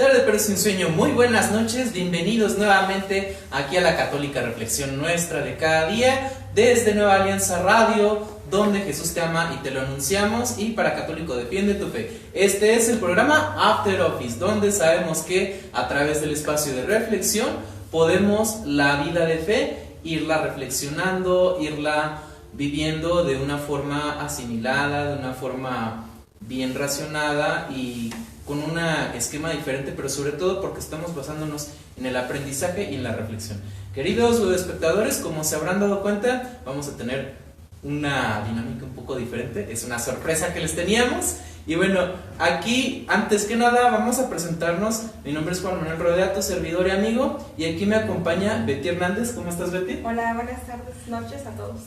tarde, pero sin sueño. Muy buenas noches, bienvenidos nuevamente aquí a la Católica Reflexión Nuestra de cada día, desde Nueva Alianza Radio, donde Jesús te ama y te lo anunciamos, y para Católico Defiende tu Fe. Este es el programa After Office, donde sabemos que a través del espacio de reflexión podemos la vida de fe irla reflexionando, irla viviendo de una forma asimilada, de una forma bien racionada y con un esquema diferente, pero sobre todo porque estamos basándonos en el aprendizaje y en la reflexión. Queridos espectadores, como se habrán dado cuenta, vamos a tener una dinámica un poco diferente. Es una sorpresa que les teníamos. Y bueno, aquí, antes que nada, vamos a presentarnos. Mi nombre es Juan Manuel Rodea, tu servidor y amigo. Y aquí me acompaña Betty Hernández. ¿Cómo estás, Betty? Hola, buenas tardes, noches a todos.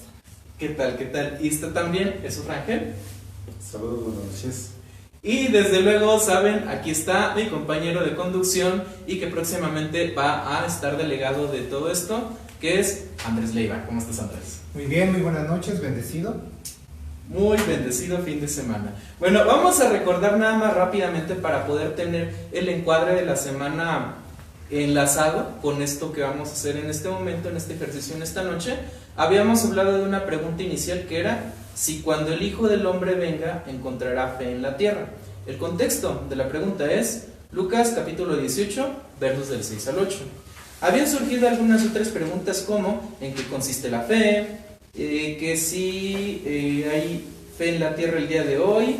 ¿Qué tal? ¿Qué tal? Y está también Jesús Rangel. Saludos, buenas noches. Y desde luego, saben, aquí está mi compañero de conducción y que próximamente va a estar delegado de todo esto, que es Andrés Leiva. ¿Cómo estás, Andrés? Muy bien, muy buenas noches, bendecido. Muy bendecido fin de semana. Bueno, vamos a recordar nada más rápidamente para poder tener el encuadre de la semana enlazado con esto que vamos a hacer en este momento, en este ejercicio, en esta noche. Habíamos hablado de una pregunta inicial que era: si cuando el Hijo del Hombre venga, encontrará fe en la tierra. El contexto de la pregunta es Lucas capítulo 18, versos del 6 al 8. Habían surgido algunas otras preguntas como ¿en qué consiste la fe? Que si hay fe en la tierra el día de hoy,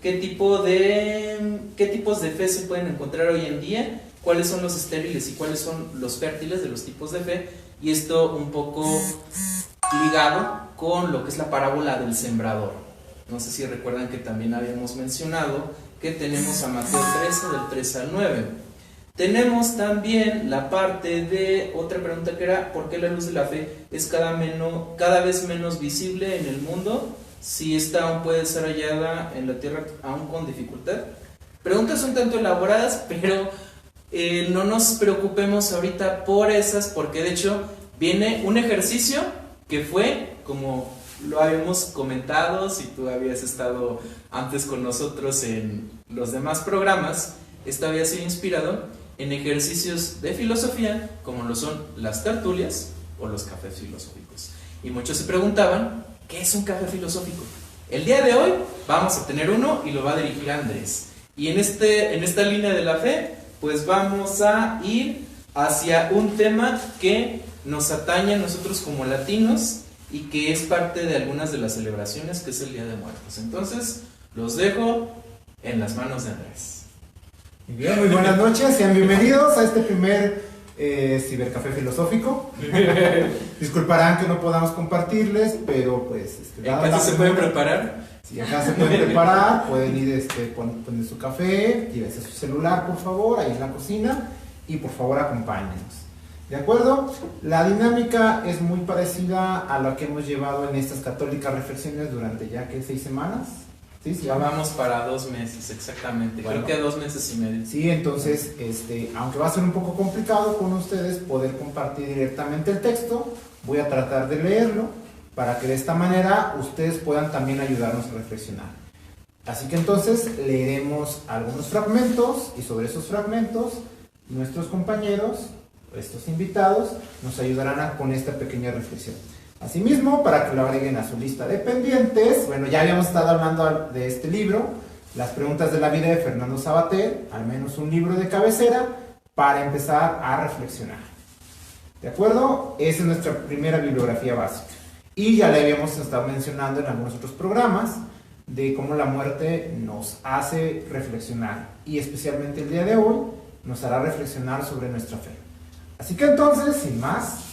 qué tipos de fe se pueden encontrar hoy en día, cuáles son los estériles y cuáles son los fértiles de los tipos de fe, y esto un poco ligado con lo que es la parábola del sembrador. No sé si recuerdan que también habíamos mencionado que tenemos a Mateo 13 del 3 al 9. Tenemos también la parte de otra pregunta que era ¿por qué la luz de la fe es cada vez menos visible en el mundo? Si esta aún puede ser hallada en la tierra aún con dificultad. Preguntas un tanto elaboradas, pero no nos preocupemos ahorita por esas, porque de hecho viene un ejercicio que fue, como lo habíamos comentado, si tú habías estado antes con nosotros en los demás programas, esto había sido inspirado en ejercicios de filosofía, como lo son las tertulias o los cafés filosóficos. Y muchos se preguntaban, ¿qué es un café filosófico? El día de hoy vamos a tener uno y lo va a dirigir Andrés. Y en esta línea de la fe, pues vamos a ir hacia un tema que nos atañe a nosotros como latinos y que es parte de algunas de las celebraciones, que es el Día de Muertos. Entonces, los dejo en las manos de Andrés. Muy bien, muy buenas noches, sean bienvenidos a este primer cibercafé filosófico. Disculparán que no podamos compartirles, pero pues... ¿En casa se pueden preparar? Sí, acá se pueden preparar, pueden ir poner su café, llévense su celular por favor, ahí en la cocina, y por favor acompáñenos. ¿De acuerdo? La dinámica es muy parecida a la que hemos llevado en estas católicas reflexiones durante ya que 6 semanas. ¿Sí? Ya vamos para 2 meses, exactamente. Bueno, creo que 2 meses y medio. Sí, entonces, aunque va a ser un poco complicado con ustedes poder compartir directamente el texto, voy a tratar de leerlo para que de esta manera ustedes puedan también ayudarnos a reflexionar. Así que entonces leeremos algunos fragmentos y sobre esos fragmentos nuestros compañeros, estos invitados, nos ayudarán con esta pequeña reflexión. Asimismo, para que lo agreguen a su lista de pendientes, bueno, ya habíamos estado hablando de este libro, Las preguntas de la vida de Fernando Savater, al menos un libro de cabecera para empezar a reflexionar. ¿De acuerdo? Esa es nuestra primera bibliografía básica. Y ya le habíamos estado mencionando en algunos otros programas de cómo la muerte nos hace reflexionar, y especialmente el día de hoy nos hará reflexionar sobre nuestra fe. Así que entonces, sin más,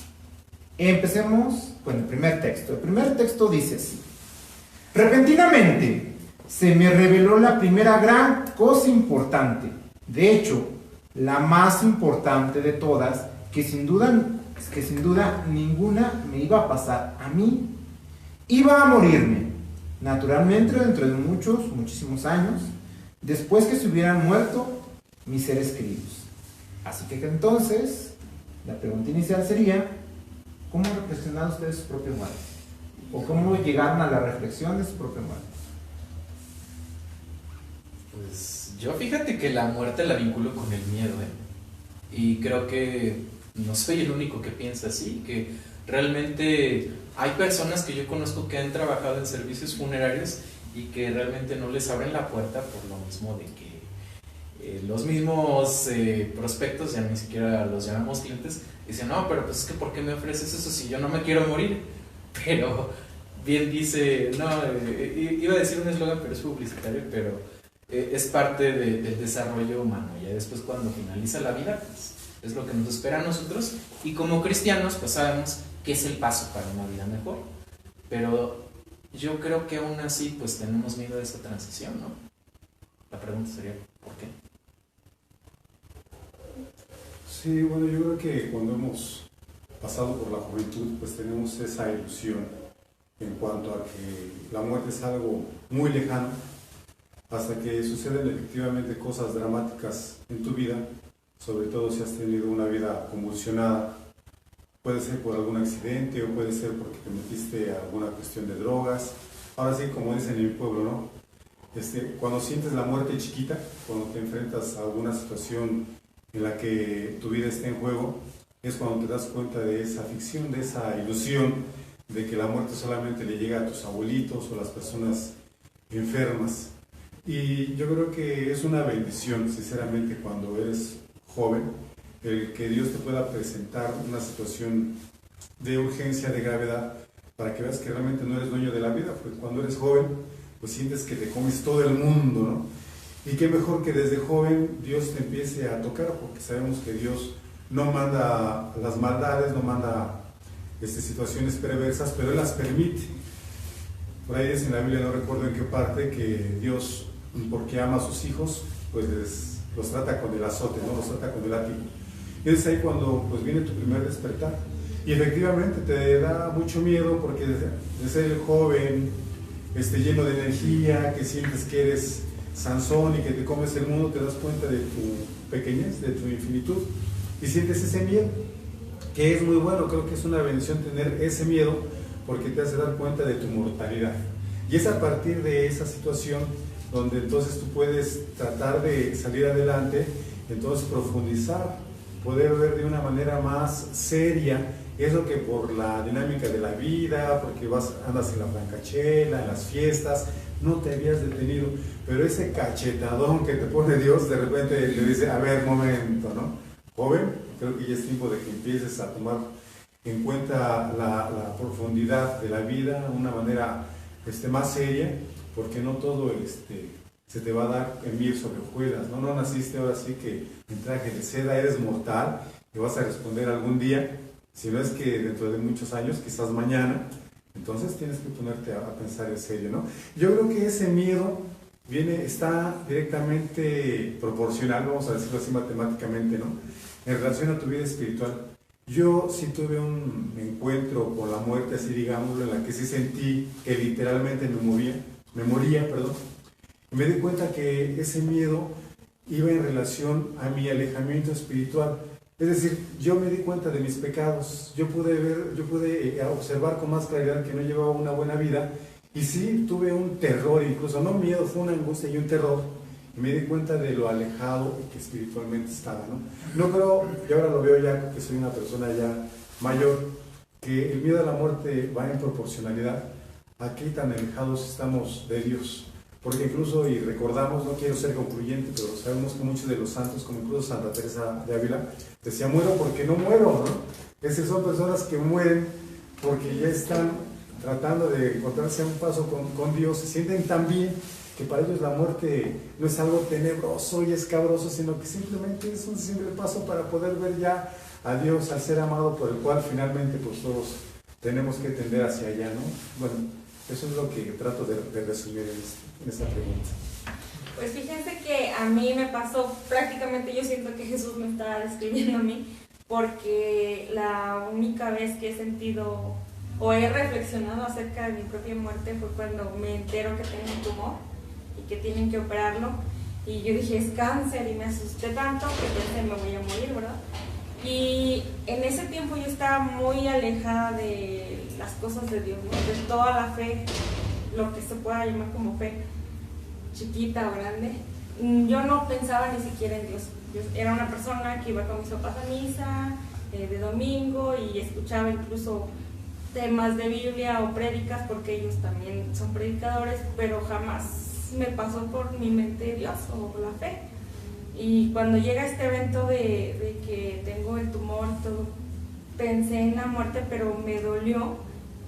empecemos con el primer texto. El primer texto dice así: repentinamente se me reveló la primera gran cosa importante, de hecho, la más importante de todas, que sin duda ninguna me iba a pasar a mí. Iba a morirme, naturalmente dentro de muchísimos años, después que se hubieran muerto mis seres queridos. Así que entonces, la pregunta inicial sería: ¿cómo reflexionaron ustedes su propia muerte? ¿O cómo llegaron a la reflexión de su propia muerte? Pues yo fíjate que la muerte la vinculo con el miedo, y creo que no soy el único que piensa así, que realmente hay personas que yo conozco que han trabajado en servicios funerarios y que realmente no les abren la puerta por lo mismo de que los mismos prospectos, ya ni siquiera los llamamos clientes, dicen, no, pero pues es que ¿por qué me ofreces eso si yo no me quiero morir? Pero bien dice, no, iba a decir un eslogan, pero es publicitario, pero es parte del desarrollo humano. Ya después, cuando finaliza la vida, pues es lo que nos espera a nosotros, y como cristianos pues sabemos que es el paso para una vida mejor, pero yo creo que aún así pues tenemos miedo de esa transición, ¿no? La pregunta sería, ¿por qué? Sí, bueno, yo creo que cuando hemos pasado por la juventud, pues tenemos esa ilusión en cuanto a que la muerte es algo muy lejano, hasta que suceden efectivamente cosas dramáticas en tu vida, sobre todo si has tenido una vida convulsionada. Puede ser por algún accidente o puede ser porque te metiste a alguna cuestión de drogas. Ahora sí, como dicen en mi pueblo, ¿no? Cuando sientes la muerte chiquita, cuando te enfrentas a alguna situación en la que tu vida está en juego, es cuando te das cuenta de esa ficción, de esa ilusión de que la muerte solamente le llega a tus abuelitos o a las personas enfermas. Y yo creo que es una bendición, sinceramente, cuando eres joven, el que Dios te pueda presentar una situación de urgencia, de gravedad, para que veas que realmente no eres dueño de la vida, porque cuando eres joven, pues sientes que te comes todo el mundo, ¿no? Y qué mejor que desde joven Dios te empiece a tocar, porque sabemos que Dios no manda las maldades, no manda situaciones perversas, pero Él las permite. Por ahí dice en la Biblia, no recuerdo en qué parte, que Dios, porque ama a sus hijos, pues los trata con el azote, ¿no? Los trata con el látigo. Y es ahí cuando pues viene tu primer despertar. Y efectivamente te da mucho miedo, porque de ser el joven, lleno de energía, que sientes que eres Sansón y que te comes el mundo, te das cuenta de tu pequeñez, de tu infinitud, y sientes ese miedo, que es muy bueno. Creo que es una bendición tener ese miedo, porque te hace dar cuenta de tu mortalidad. Y es a partir de esa situación donde entonces tú puedes tratar de salir adelante, entonces profundizar, poder ver de una manera más seria eso que por la dinámica de la vida, porque andas en la francachela, en las fiestas, no te habías detenido, pero ese cachetadón que te pone Dios, de repente le dice, a ver, momento, ¿no? Joven, creo que ya es tiempo de que empieces a tomar en cuenta la profundidad de la vida de una manera más seria, porque no todo se te va a dar en miel sobre hojuelas, ¿no? No naciste ahora sí que en traje de seda, eres mortal y vas a responder algún día, si no es que dentro de muchos años, quizás mañana. Entonces tienes que ponerte a pensar en serio, ¿no? Yo creo que ese miedo está directamente proporcional, vamos a decirlo así matemáticamente, ¿no? En relación a tu vida espiritual. Yo sí tuve un encuentro con la muerte, así digámoslo, en la que sí sentí que literalmente me moría, y me di cuenta que ese miedo iba en relación a mi alejamiento espiritual. Es decir, yo me di cuenta de mis pecados, yo pude observar con más claridad que no llevaba una buena vida, y sí tuve un terror, incluso no miedo, fue una angustia y un terror, y me di cuenta de lo alejado que espiritualmente estaba, ¿no? No creo, y ahora lo veo ya que soy una persona ya mayor, que el miedo a la muerte va en proporcionalidad a qué tan alejados estamos de Dios. Porque incluso, y recordamos, no quiero ser concluyente, pero sabemos que muchos de los santos, como incluso Santa Teresa de Ávila, decía, muero porque no muero, ¿no? Esas son personas que mueren porque ya están tratando de encontrarse a un paso con Dios, se sienten tan bien que para ellos la muerte no es algo tenebroso y escabroso, sino que simplemente es un simple paso para poder ver ya a Dios, al ser amado por el cual finalmente pues todos tenemos que tender hacia allá, ¿no? Bueno, eso es lo que trato de resumir en esta pregunta. Pues fíjense que a mí me pasó prácticamente, yo siento que Jesús me está describiendo a mí, porque la única vez que he sentido o he reflexionado acerca de mi propia muerte fue cuando me entero que tengo un tumor y que tienen que operarlo, y yo dije, es cáncer, y me asusté tanto que pensé, me voy a morir, ¿verdad? Y en ese tiempo yo estaba muy alejada de las cosas de Dios, ¿no? De toda la fe, lo que se pueda llamar como fe, chiquita o grande. yo no pensaba ni siquiera en Dios. Yo era una persona que iba con mis papás a misa de domingo y escuchaba incluso temas de Biblia o prédicas porque ellos también son predicadores, pero jamás me pasó por mi mente Dios o la fe. Y cuando llega este evento de que tengo el tumor y todo, pensé en la muerte, pero me dolió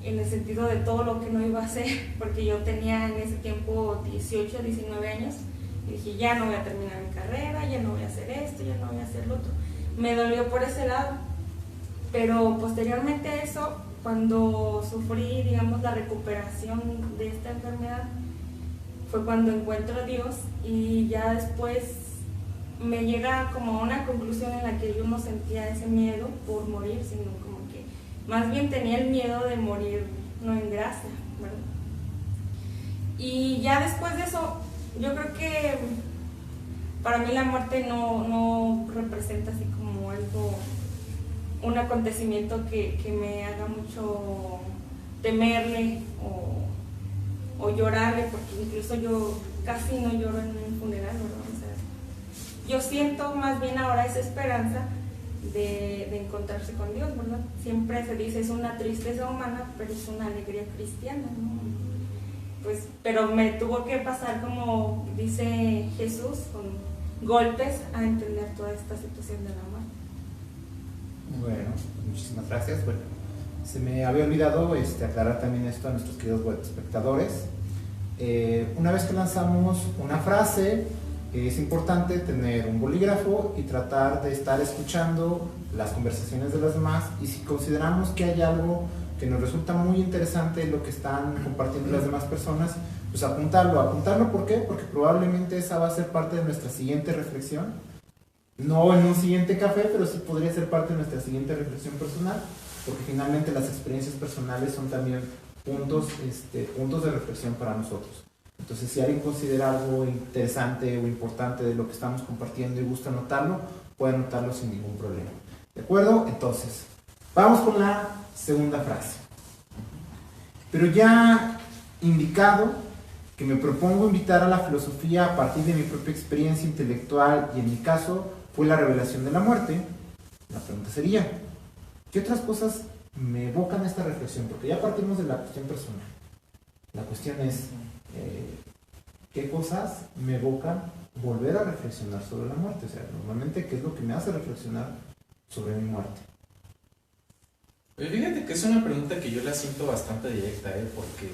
en el sentido de todo lo que no iba a hacer, porque yo tenía en ese tiempo 18, 19 años, y dije, ya no voy a terminar mi carrera, ya no voy a hacer esto, ya no voy a hacer lo otro. Me dolió por ese lado, pero posteriormente a eso, cuando sufrí, digamos, la recuperación de esta enfermedad, fue cuando encuentro a Dios y ya después me llega como a una conclusión en la que yo no sentía ese miedo por morir, sino como que más bien tenía el miedo de morir no en gracia, ¿verdad? Y ya después de eso, yo creo que para mí la muerte no representa así como algo, un acontecimiento que me haga mucho temerle o llorarle, porque incluso yo casi no lloro en un funeral, ¿verdad? O sea, yo siento más bien ahora esa esperanza de encontrarse con Dios, ¿verdad? Siempre se dice es una tristeza humana, pero es una alegría cristiana, ¿no? Pues, pero me tuvo que pasar, como dice Jesús, con golpes a entender toda esta situación de la muerte. Bueno, muchísimas gracias. Bueno, se me había olvidado aclarar también esto a nuestros queridos espectadores. Una vez que lanzamos una frase, es importante tener un bolígrafo y tratar de estar escuchando las conversaciones de los demás, y si consideramos que hay algo que nos resulta muy interesante lo que están compartiendo las demás personas, pues apuntarlo. ¿Por qué? Porque probablemente esa va a ser parte de nuestra siguiente reflexión, no en un siguiente café, pero sí podría ser parte de nuestra siguiente reflexión personal, porque finalmente las experiencias personales son también puntos de reflexión para nosotros. Entonces, si alguien considera algo interesante o importante de lo que estamos compartiendo y gusta anotarlo, puede anotarlo sin ningún problema. ¿De acuerdo? Entonces, vamos con la segunda frase. Pero ya indicado que me propongo invitar a la filosofía a partir de mi propia experiencia intelectual, y en mi caso fue la revelación de la muerte, la pregunta sería, ¿qué otras cosas me evocan esta reflexión? Porque ya partimos de la cuestión personal. La cuestión es, ¿qué cosas me evocan volver a reflexionar sobre la muerte? O sea, normalmente, ¿qué es lo que me hace reflexionar sobre mi muerte? Fíjate que es una pregunta que yo la siento bastante directa, porque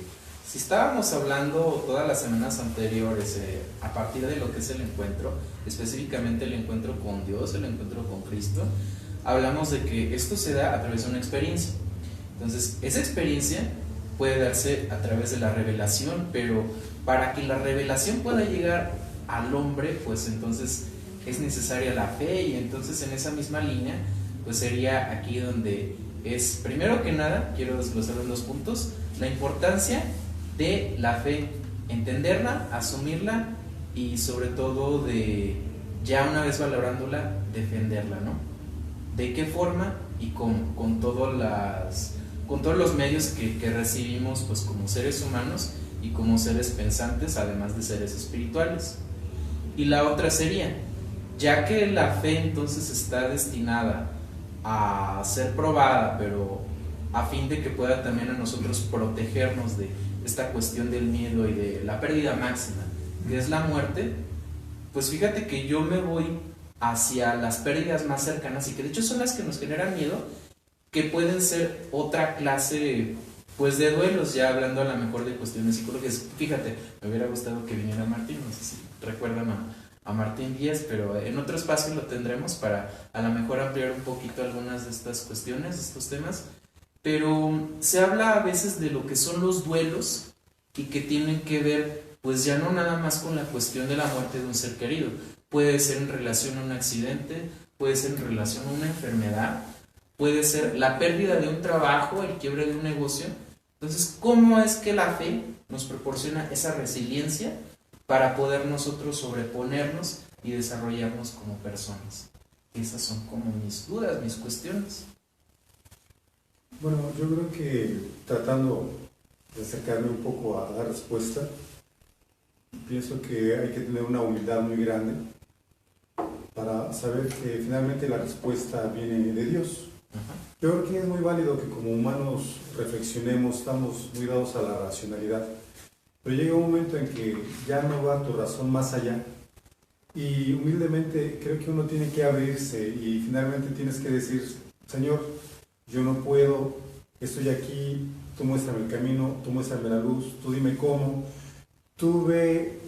si estábamos hablando todas las semanas anteriores a partir de lo que es el encuentro, específicamente el encuentro con Dios, el encuentro con Cristo, hablamos de que esto se da a través de una experiencia. Entonces, esa experiencia puede darse a través de la revelación, pero para que la revelación pueda llegar al hombre, pues entonces es necesaria la fe, y entonces en esa misma línea, pues sería aquí donde es, primero que nada, quiero desglosar los 2 puntos, la importancia de la fe, entenderla, asumirla, y sobre todo de, ya una vez valorándola, defenderla, ¿no? ¿De qué forma y cómo? Con todos los medios que recibimos, pues como seres humanos y como seres pensantes, además de seres espirituales. Y la otra sería, ya que la fe entonces está destinada a ser probada, pero a fin de que pueda también a nosotros protegernos de esta cuestión del miedo y de la pérdida máxima, que es la muerte, pues fíjate que yo me voy hacia las pérdidas más cercanas, y que de hecho son las que nos generan miedo, que pueden ser otra clase pues de duelos, ya hablando a lo mejor de cuestiones psicológicas. Fíjate, me hubiera gustado que viniera Martín, no sé si recuerdan a Martín Díaz, pero en otro espacio lo tendremos para a lo mejor ampliar un poquito algunas de estas cuestiones, de estos temas. Pero se habla a veces de lo que son los duelos, y que tienen que ver pues ya no nada más con la cuestión de la muerte de un ser querido, puede ser en relación a un accidente, puede ser en relación a una enfermedad, puede ser la pérdida de un trabajo, el quiebre de un negocio. Entonces, ¿cómo es que la fe nos proporciona esa resiliencia para poder nosotros sobreponernos y desarrollarnos como personas? Esas son como mis dudas, mis cuestiones. Bueno, yo creo que tratando de acercarme un poco a la respuesta, Pienso que hay que tener una humildad muy grande para saber que finalmente la respuesta viene de Dios. Yo creo que es muy válido que como humanos reflexionemos, estamos muy dados a la racionalidad, pero llega un momento en que ya no va tu razón más allá y humildemente creo que uno tiene que abrirse y finalmente tienes que decir, Señor, yo no puedo, estoy aquí, tú muéstrame el camino, tú muéstrame la luz, tú dime cómo, tú ve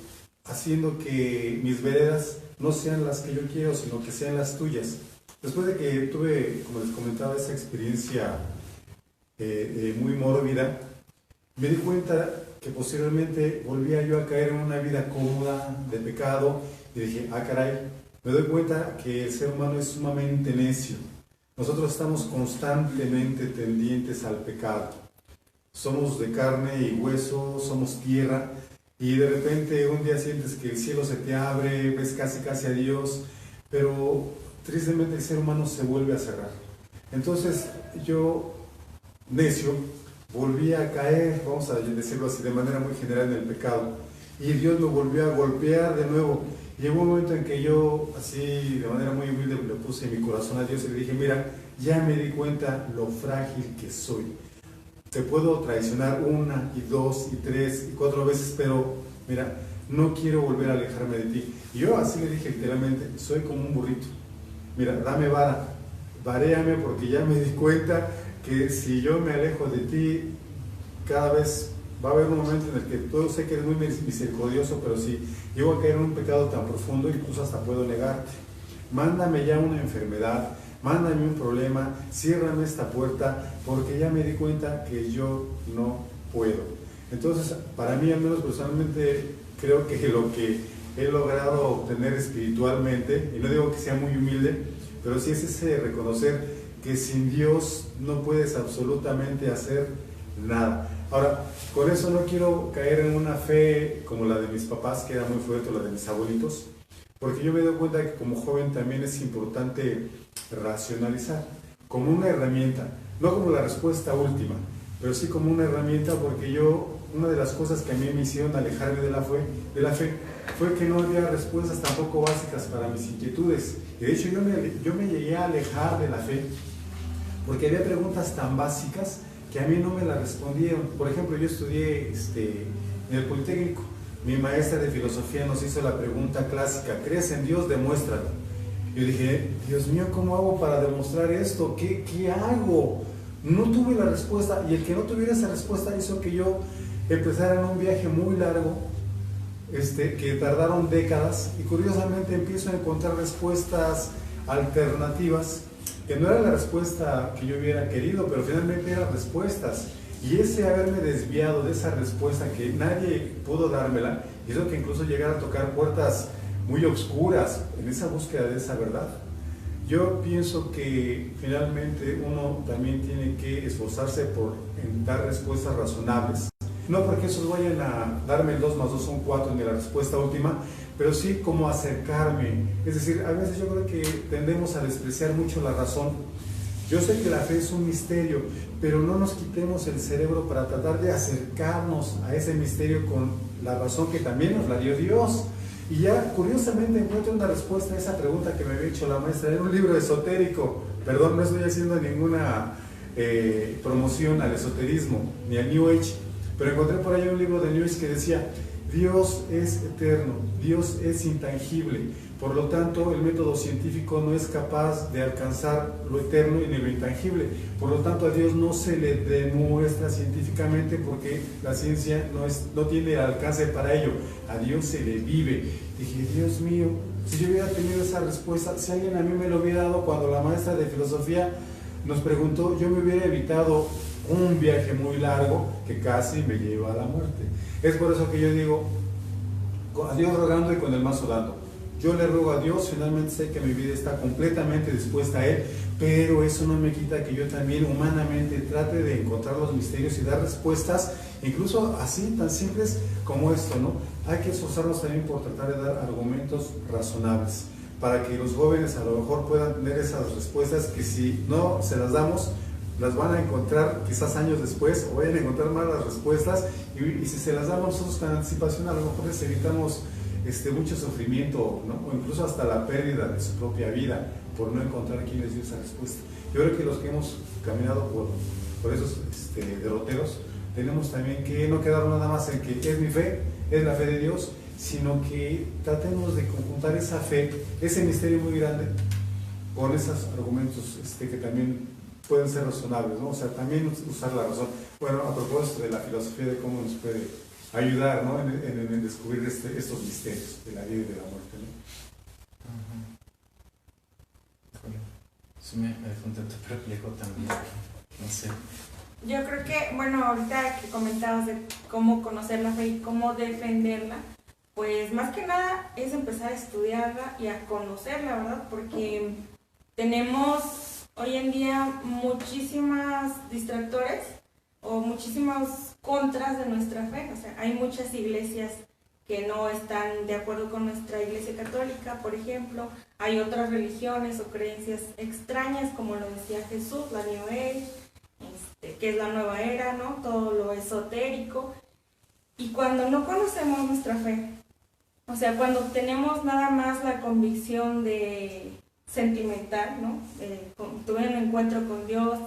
haciendo que mis veredas no sean las que yo quiero, sino que sean las tuyas. Después de que tuve, como les comentaba, esa experiencia muy mórbida, me di cuenta que posteriormente volvía yo a caer en una vida cómoda, de pecado, y dije, ah caray, me doy cuenta que el ser humano es sumamente necio. Nosotros estamos constantemente tendientes al pecado. Somos de carne y hueso, somos tierra, y de repente un día sientes que el cielo se te abre, ves casi a Dios, pero tristemente el ser humano se vuelve a cerrar. Entonces yo, necio, volví a caer, vamos a decirlo así, de manera muy general en el pecado. Y Dios me volvió a golpear de nuevo. Llegó un momento en que yo, así de manera muy humilde, le puse mi corazón a Dios y le dije, mira, ya me di cuenta lo frágil que soy. Te puedo traicionar 1, 2, 3 y 4 veces, pero mira, no quiero volver a alejarme de ti. Y yo así le dije literalmente, soy como un burrito. Mira, dame vara, varéame porque ya me di cuenta que si yo me alejo de ti, cada vez va a haber un momento en el que tú sé que eres muy misericordioso, pero si llego a caer en un pecado tan profundo, incluso hasta puedo negarte. Mándame ya una enfermedad, mándame un problema, ciérrame esta puerta, porque ya me di cuenta que yo no puedo. Entonces, para mí, al menos personalmente, creo que lo que he logrado obtener espiritualmente, y no digo que sea muy humilde, pero sí es ese reconocer que sin Dios no puedes absolutamente hacer nada. Ahora, con eso no quiero caer en una fe como la de mis papás, que era muy fuerte, o la de mis abuelitos, porque yo me doy cuenta que como joven también es importante racionalizar, como una herramienta, no como la respuesta última, pero sí como una herramienta, porque una de las cosas que a mí me hicieron alejarme de la fe fue que no había respuestas tampoco básicas para mis inquietudes. Y de hecho yo me llegué a alejar de la fe, porque había preguntas tan básicas que a mí no me las respondieron. Por ejemplo, yo estudié en el Politécnico. Mi maestra de filosofía nos hizo la pregunta clásica, ¿crees en Dios? Demuéstralo. Yo dije, Dios mío, ¿cómo hago para demostrar esto? ¿Qué hago? No tuve la respuesta, y el que no tuviera esa respuesta hizo que yo empezara en un viaje muy largo, que tardaron décadas, y curiosamente empiezo a encontrar respuestas alternativas, que no era la respuesta que yo hubiera querido, pero finalmente eran respuestas. Y ese haberme desviado de esa respuesta que nadie pudo dármela, hizo que incluso llegara a tocar puertas muy oscuras en esa búsqueda de esa verdad. Yo pienso que finalmente uno también tiene que esforzarse por dar respuestas razonables. No porque esos vayan a darme el 2 más 2 son 4 ni la respuesta última, pero sí como acercarme. Es decir, a veces yo creo que tendemos a despreciar mucho la razón. Yo sé que la fe es un misterio, pero no nos quitemos el cerebro para tratar de acercarnos a ese misterio con la razón que también nos la dio Dios. Y ya curiosamente encuentro una respuesta a esa pregunta que me había hecho la maestra en un libro esotérico. Perdón, no estoy haciendo ninguna promoción al esoterismo ni al New Age, pero encontré por ahí un libro de New Age que decía: Dios es eterno, Dios es intangible, por lo tanto el método científico no es capaz de alcanzar lo eterno y ni lo intangible, por lo tanto a Dios no se le demuestra científicamente porque la ciencia no tiene alcance para ello, a Dios se le vive. Dije, Dios mío, si yo hubiera tenido esa respuesta, si alguien a mí me lo hubiera dado cuando la maestra de filosofía nos preguntó, yo me hubiera evitado un viaje muy largo que casi me lleva a la muerte. Es por eso que yo digo, a Dios rogando y con el mazo dando. Yo le ruego a Dios, finalmente sé que mi vida está completamente dispuesta a Él, pero eso no me quita que yo también humanamente trate de encontrar los misterios y dar respuestas, incluso así tan simples como esto, ¿no? Hay que esforzarnos también por tratar de dar argumentos razonables, para que los jóvenes a lo mejor puedan tener esas respuestas que si no se las damos, las van a encontrar quizás años después o vayan a encontrar más las respuestas y si se las damos nosotros con anticipación a lo mejor les evitamos mucho sufrimiento, ¿no? O incluso hasta la pérdida de su propia vida por no encontrar quién les dio esa respuesta. Yo creo que los que hemos caminado por esos derroteros tenemos también que no quedarnos nada más en que es mi fe, es la fe de Dios, sino que tratemos de conjuntar esa fe, ese misterio muy grande, con esos argumentos que también pueden ser razonables, ¿no? O sea, también usar la razón. Bueno, a propósito de la filosofía de cómo nos puede ayudar, ¿no? en descubrir estos misterios de la vida y de la muerte, ¿no? Sí, me dejó un tanto perplejo también, no sé. Yo creo que, bueno, ahorita que comentabas de cómo conocer la fe y cómo defenderla, pues más que nada es empezar a estudiarla y a conocerla, ¿verdad? Porque tenemos hoy en día muchísimas distractores o muchísimas contras de nuestra fe. O sea, hay muchas iglesias que no están de acuerdo con nuestra iglesia católica, por ejemplo. Hay otras religiones o creencias extrañas, como lo decía Jesús, la New Age, que es la nueva era, ¿no? Todo lo esotérico. Y cuando no conocemos nuestra fe, o sea, cuando tenemos nada más la convicción de sentimental, ¿no? Tuve un encuentro con Dios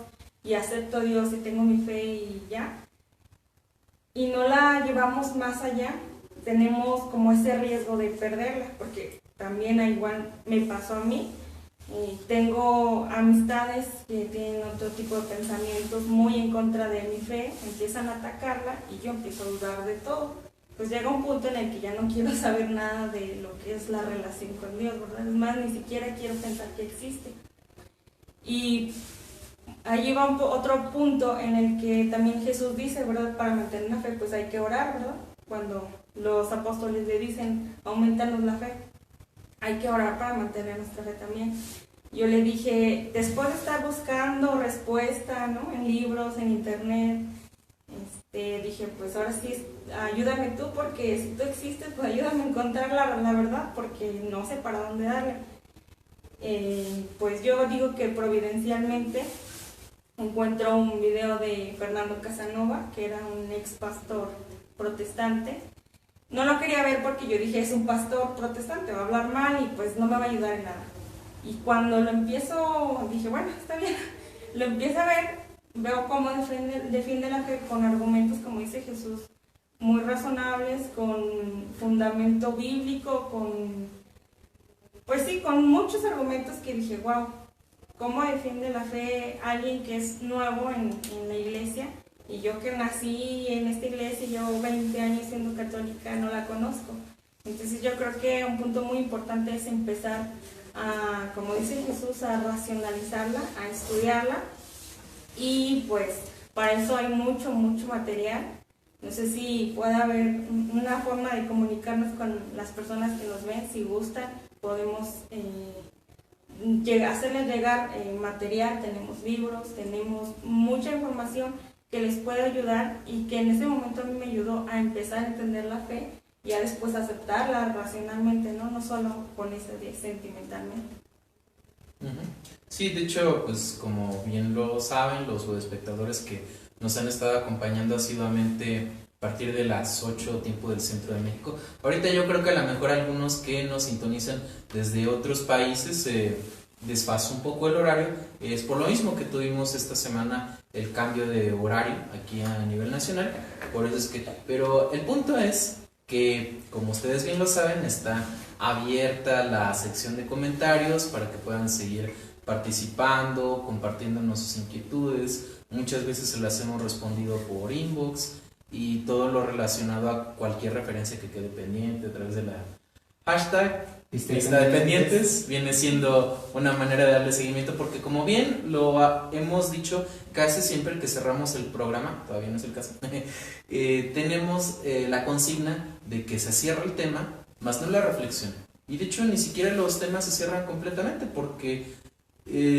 y acepto a Dios y tengo mi fe y ya, y no la llevamos más allá, tenemos como ese riesgo de perderla, porque también igual me pasó a mí. Tengo amistades que tienen otro tipo de pensamientos muy en contra de mi fe, empiezan a atacarla y yo empiezo a dudar de todo. Pues llega un punto en el que ya no quiero saber nada de lo que es la relación con Dios, ¿verdad? Es más, ni siquiera quiero pensar que existe. Y ahí va otro punto en el que también Jesús dice, ¿verdad? Para mantener la fe, pues hay que orar, ¿verdad? Cuando los apóstoles le dicen, aumentanos la fe, hay que orar para mantener nuestra fe también. Yo le dije, después de estar buscando respuesta, ¿no? En libros, en internet, dije, pues ahora sí, ayúdame tú, porque si tú existes, pues ayúdame a encontrar la verdad, porque no sé para dónde darle. Pues yo digo que providencialmente encuentro un video de Fernando Casanova, que era un ex pastor protestante. No lo quería ver porque yo dije, es un pastor protestante, va a hablar mal y pues no me va a ayudar en nada. Y cuando lo empiezo, dije, bueno, está bien, lo empiezo a ver, veo cómo defiende la fe con argumentos, como dice Jesús, muy razonables, con fundamento bíblico, con muchos argumentos que dije, wow, ¿cómo defiende la fe alguien que es nuevo en la iglesia? Y yo que nací en esta iglesia y llevo 20 años siendo católica, no la conozco. Entonces yo creo que un punto muy importante es empezar a, como dice Jesús, a racionalizarla, a estudiarla. Y pues para eso hay mucho material. No sé si puede haber una forma de comunicarnos con las personas que nos ven, si gustan, podemos hacerles llegar material, tenemos libros, tenemos mucha información que les puede ayudar y que en ese momento a mí me ayudó a empezar a entender la fe y a después aceptarla racionalmente, no solo con ese de sentimentalmente. Sí, de hecho, pues como bien lo saben los espectadores que nos han estado acompañando asiduamente a partir de las 8 tiempo del centro de México. Ahorita yo creo que a lo mejor algunos que nos sintonizan desde otros países desfasa un poco el horario, es por lo mismo que tuvimos esta semana el cambio de horario aquí a nivel nacional, por eso es que, pero el punto es que, como ustedes bien lo saben, está abierta la sección de comentarios para que puedan seguir participando, compartiéndonos sus inquietudes. Muchas veces se las hemos respondido por inbox y todo lo relacionado a cualquier referencia que quede pendiente a través de la hashtag Lista de pendientes viene siendo una manera de darle seguimiento, porque como bien lo hemos dicho casi siempre que cerramos el programa, todavía no es el caso, tenemos la consigna de que se cierra el tema, más no la reflexión. Y de hecho ni siquiera los temas se cierran completamente, porque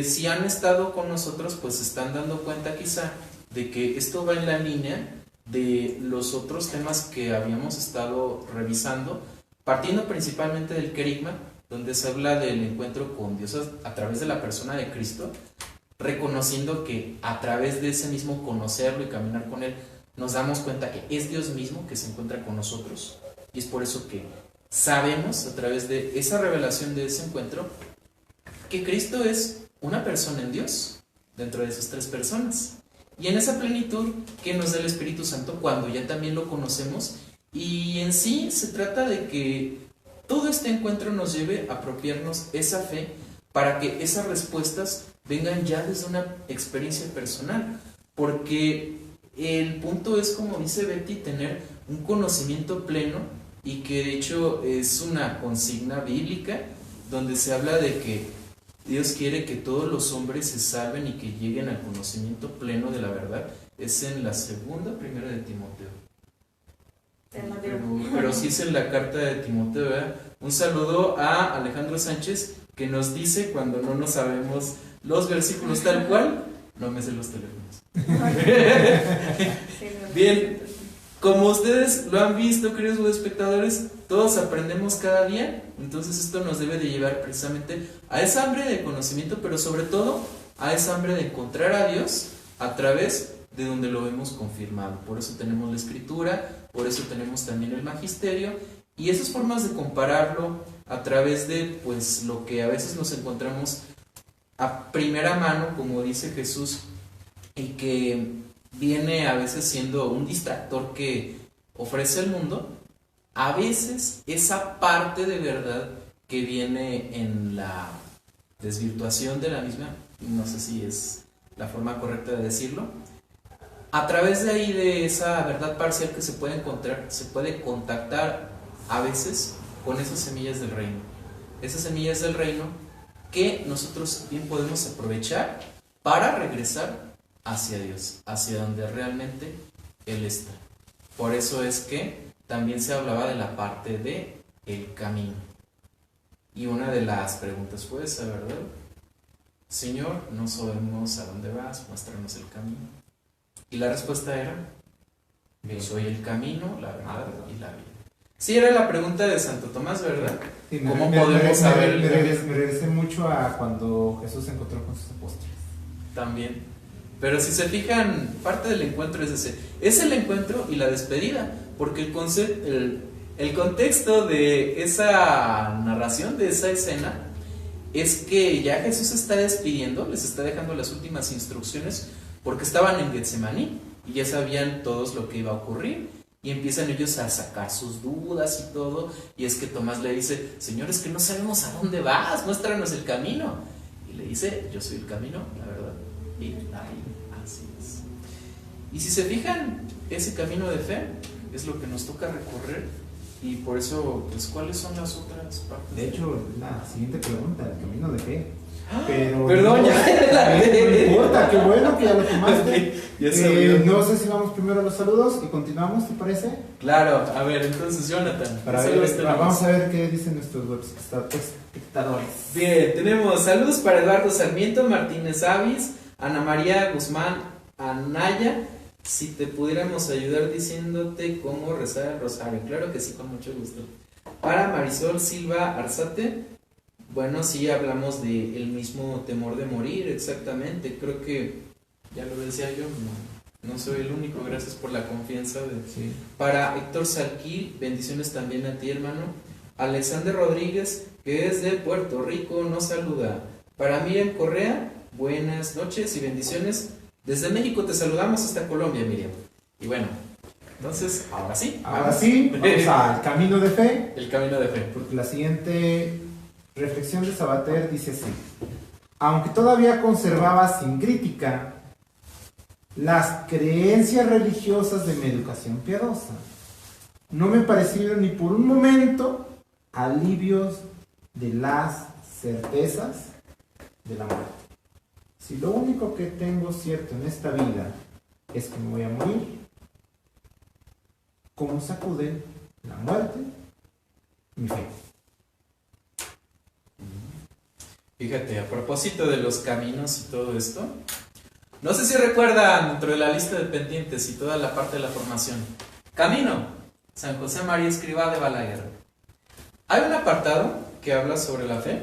si han estado con nosotros, pues se están dando cuenta quizá de que esto va en la línea de los otros temas que habíamos estado revisando, partiendo principalmente del querigma, donde se habla del encuentro con Dios a través de la persona de Cristo, reconociendo que a través de ese mismo conocerlo y caminar con Él, nos damos cuenta que es Dios mismo que se encuentra con nosotros. Y es por eso que sabemos, a través de esa revelación de ese encuentro, que Cristo es una persona en Dios, dentro de esas tres personas. Y en esa plenitud que nos da el Espíritu Santo cuando ya también lo conocemos. Y en sí se trata de que todo este encuentro nos lleve a apropiarnos esa fe para que esas respuestas vengan ya desde una experiencia personal. Porque el punto es, como dice Betty, tener un conocimiento pleno, y que de hecho es una consigna bíblica donde se habla de que Dios quiere que todos los hombres se salven y que lleguen al conocimiento pleno de la verdad. Es en la primera de Timoteo. Pero sí es en la carta de Timoteo, ¿verdad? Un saludo a Alejandro Sánchez, que nos dice cuando no nos sabemos los versículos tal cual, no me sé los teléfonos. Bien, como ustedes lo han visto, queridos espectadores, todos aprendemos cada día. Entonces esto nos debe de llevar precisamente a esa hambre de conocimiento, pero sobre todo a esa hambre de encontrar a Dios a través de donde lo vemos confirmado. Por eso tenemos la Escritura, por eso tenemos también el Magisterio, y esas formas de compararlo a través de pues lo que a veces nos encontramos a primera mano, como dice Jesús, y que viene a veces siendo un distractor que ofrece el mundo. A veces esa parte de verdad que viene en la desvirtuación de la misma, no sé si es la forma correcta de decirlo, a través de ahí, de esa verdad parcial que se puede encontrar, se puede contactar a veces con esas semillas del reino. Esas semillas del reino que nosotros bien podemos aprovechar para regresar hacia Dios, hacia donde realmente Él está. Por eso es que también se hablaba de la parte de el camino. Y una de las preguntas fue esa, ¿verdad? Señor, no sabemos a dónde vas, muéstranos el camino. Y la respuesta era: yo soy el camino, la verdad y la vida. Sí, era la pregunta de Santo Tomás, ¿verdad? Sí, ¿Cómo podemos saber? Me regresé mucho a cuando Jesús se encontró con sus apóstoles. También. Pero si se fijan, parte del encuentro es ese. Es el encuentro y la despedida. Porque el contexto de esa narración, de esa escena, es que ya Jesús se está despidiendo, les está dejando las últimas instrucciones, porque estaban en Getsemaní y ya sabían todos lo que iba a ocurrir, y empiezan ellos a sacar sus dudas y todo. Y es que Tomás le dice: Señor, es que no sabemos a dónde vas, muéstranos el camino. Y le dice: yo soy el camino, la verdad y la vida. Así es. Y si se fijan, ese camino de fe es lo que nos toca recorrer. Y por eso, pues, ¿cuáles son las otras partes? De hecho, la siguiente pregunta, el camino de fe. Pero perdón, no, ya no importa, qué bueno que ya lo tomaste. Ya se no sé si vamos primero a los saludos y continuamos, ¿te parece? Claro, a ver, entonces, Jonathan, vamos a ver qué dicen nuestros web espectadores. Bien, tenemos saludos para Eduardo Sarmiento, Martínez Avis, Ana María Guzmán, Anaya. Si te pudiéramos ayudar diciéndote cómo rezar el rosario. Claro que sí, con mucho gusto. Para Marisol Silva Arzate. Bueno, sí, hablamos del mismo temor de morir, exactamente. Creo que ya lo decía yo, no soy el único. Gracias por la confianza. Sí. Para Héctor Salquil, bendiciones también a ti, hermano. Alexander Rodríguez, que es de Puerto Rico, nos saluda. Para Miriam Correa, buenas noches y bendiciones. Desde México te saludamos hasta Colombia, Miriam. Y bueno, entonces, ahora sí. Vamos al camino de fe. El camino de fe. Porque la siguiente reflexión de Sabater dice así: aunque todavía conservaba sin crítica las creencias religiosas de mi educación piadosa, no me parecieron ni por un momento alivios de las certezas de la muerte. Si lo único que tengo cierto en esta vida es que me voy a morir, ¿cómo sacude la muerte mi fe? Fíjate, a propósito de los caminos y todo esto, no sé si recuerdan dentro de la lista de pendientes y toda la parte de la formación, camino, San José María Escrivá de Balaguer. Hay un apartado que habla sobre la fe,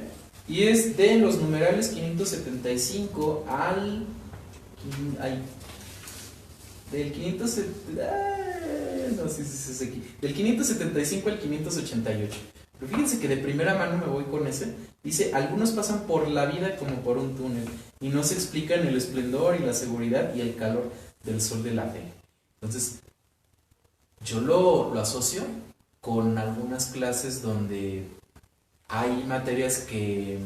Y es de los numerales 575 al... del 575 al 588. Pero fíjense que de primera mano me voy con ese. Dice, algunos pasan por la vida como por un túnel y no se explican el esplendor y la seguridad y el calor del sol de la fe. Entonces, yo lo asocio con algunas clases donde hay materias que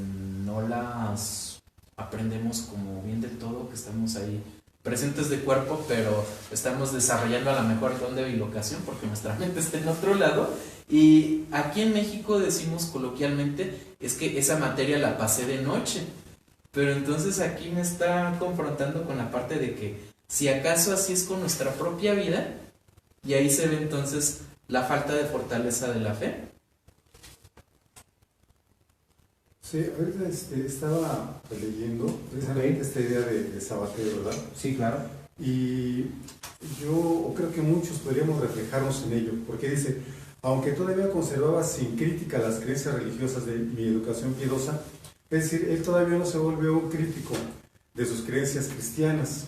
no las aprendemos como bien del todo, que estamos ahí presentes de cuerpo, pero estamos desarrollando a lo mejor el don de bilocación porque nuestra mente está en otro lado. Y aquí en México decimos coloquialmente, es que esa materia la pasé de noche. Pero entonces aquí me está confrontando con la parte de que si acaso así es con nuestra propia vida, y ahí se ve entonces la falta de fortaleza de la fe. Sí, ahorita estaba leyendo precisamente esta idea de Sabater, ¿verdad? Sí, claro. Y yo creo que muchos podríamos reflejarnos en ello, porque dice, aunque todavía conservaba sin crítica las creencias religiosas de mi educación piadosa, es decir, él todavía no se volvió un crítico de sus creencias cristianas.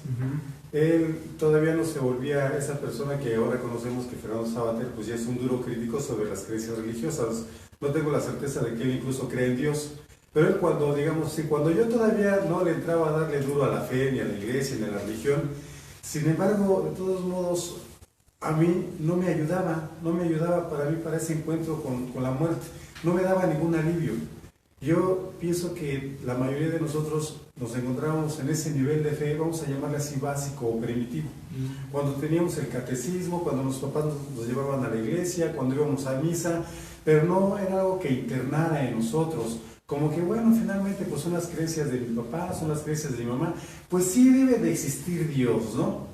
Él todavía no se volvía esa persona que ahora conocemos que Fernando Sabater, pues ya es un duro crítico sobre las creencias religiosas. No tengo la certeza de que él incluso cree en Dios. Pero él cuando, digamos, cuando yo todavía no le entraba a darle duro a la fe, ni a la iglesia, ni a la religión, sin embargo, de todos modos, a mí no me ayudaba para mí, para ese encuentro con la muerte, no me daba ningún alivio. Yo pienso que la mayoría de nosotros nos encontrábamos en ese nivel de fe, vamos a llamarle así básico o primitivo. Cuando teníamos el catecismo, cuando los papás nos llevaban a la iglesia, cuando íbamos a misa, pero no era algo que internara en nosotros. Como que bueno, finalmente pues son las creencias de mi papá, son las creencias de mi mamá, pues sí debe de existir Dios, ¿no?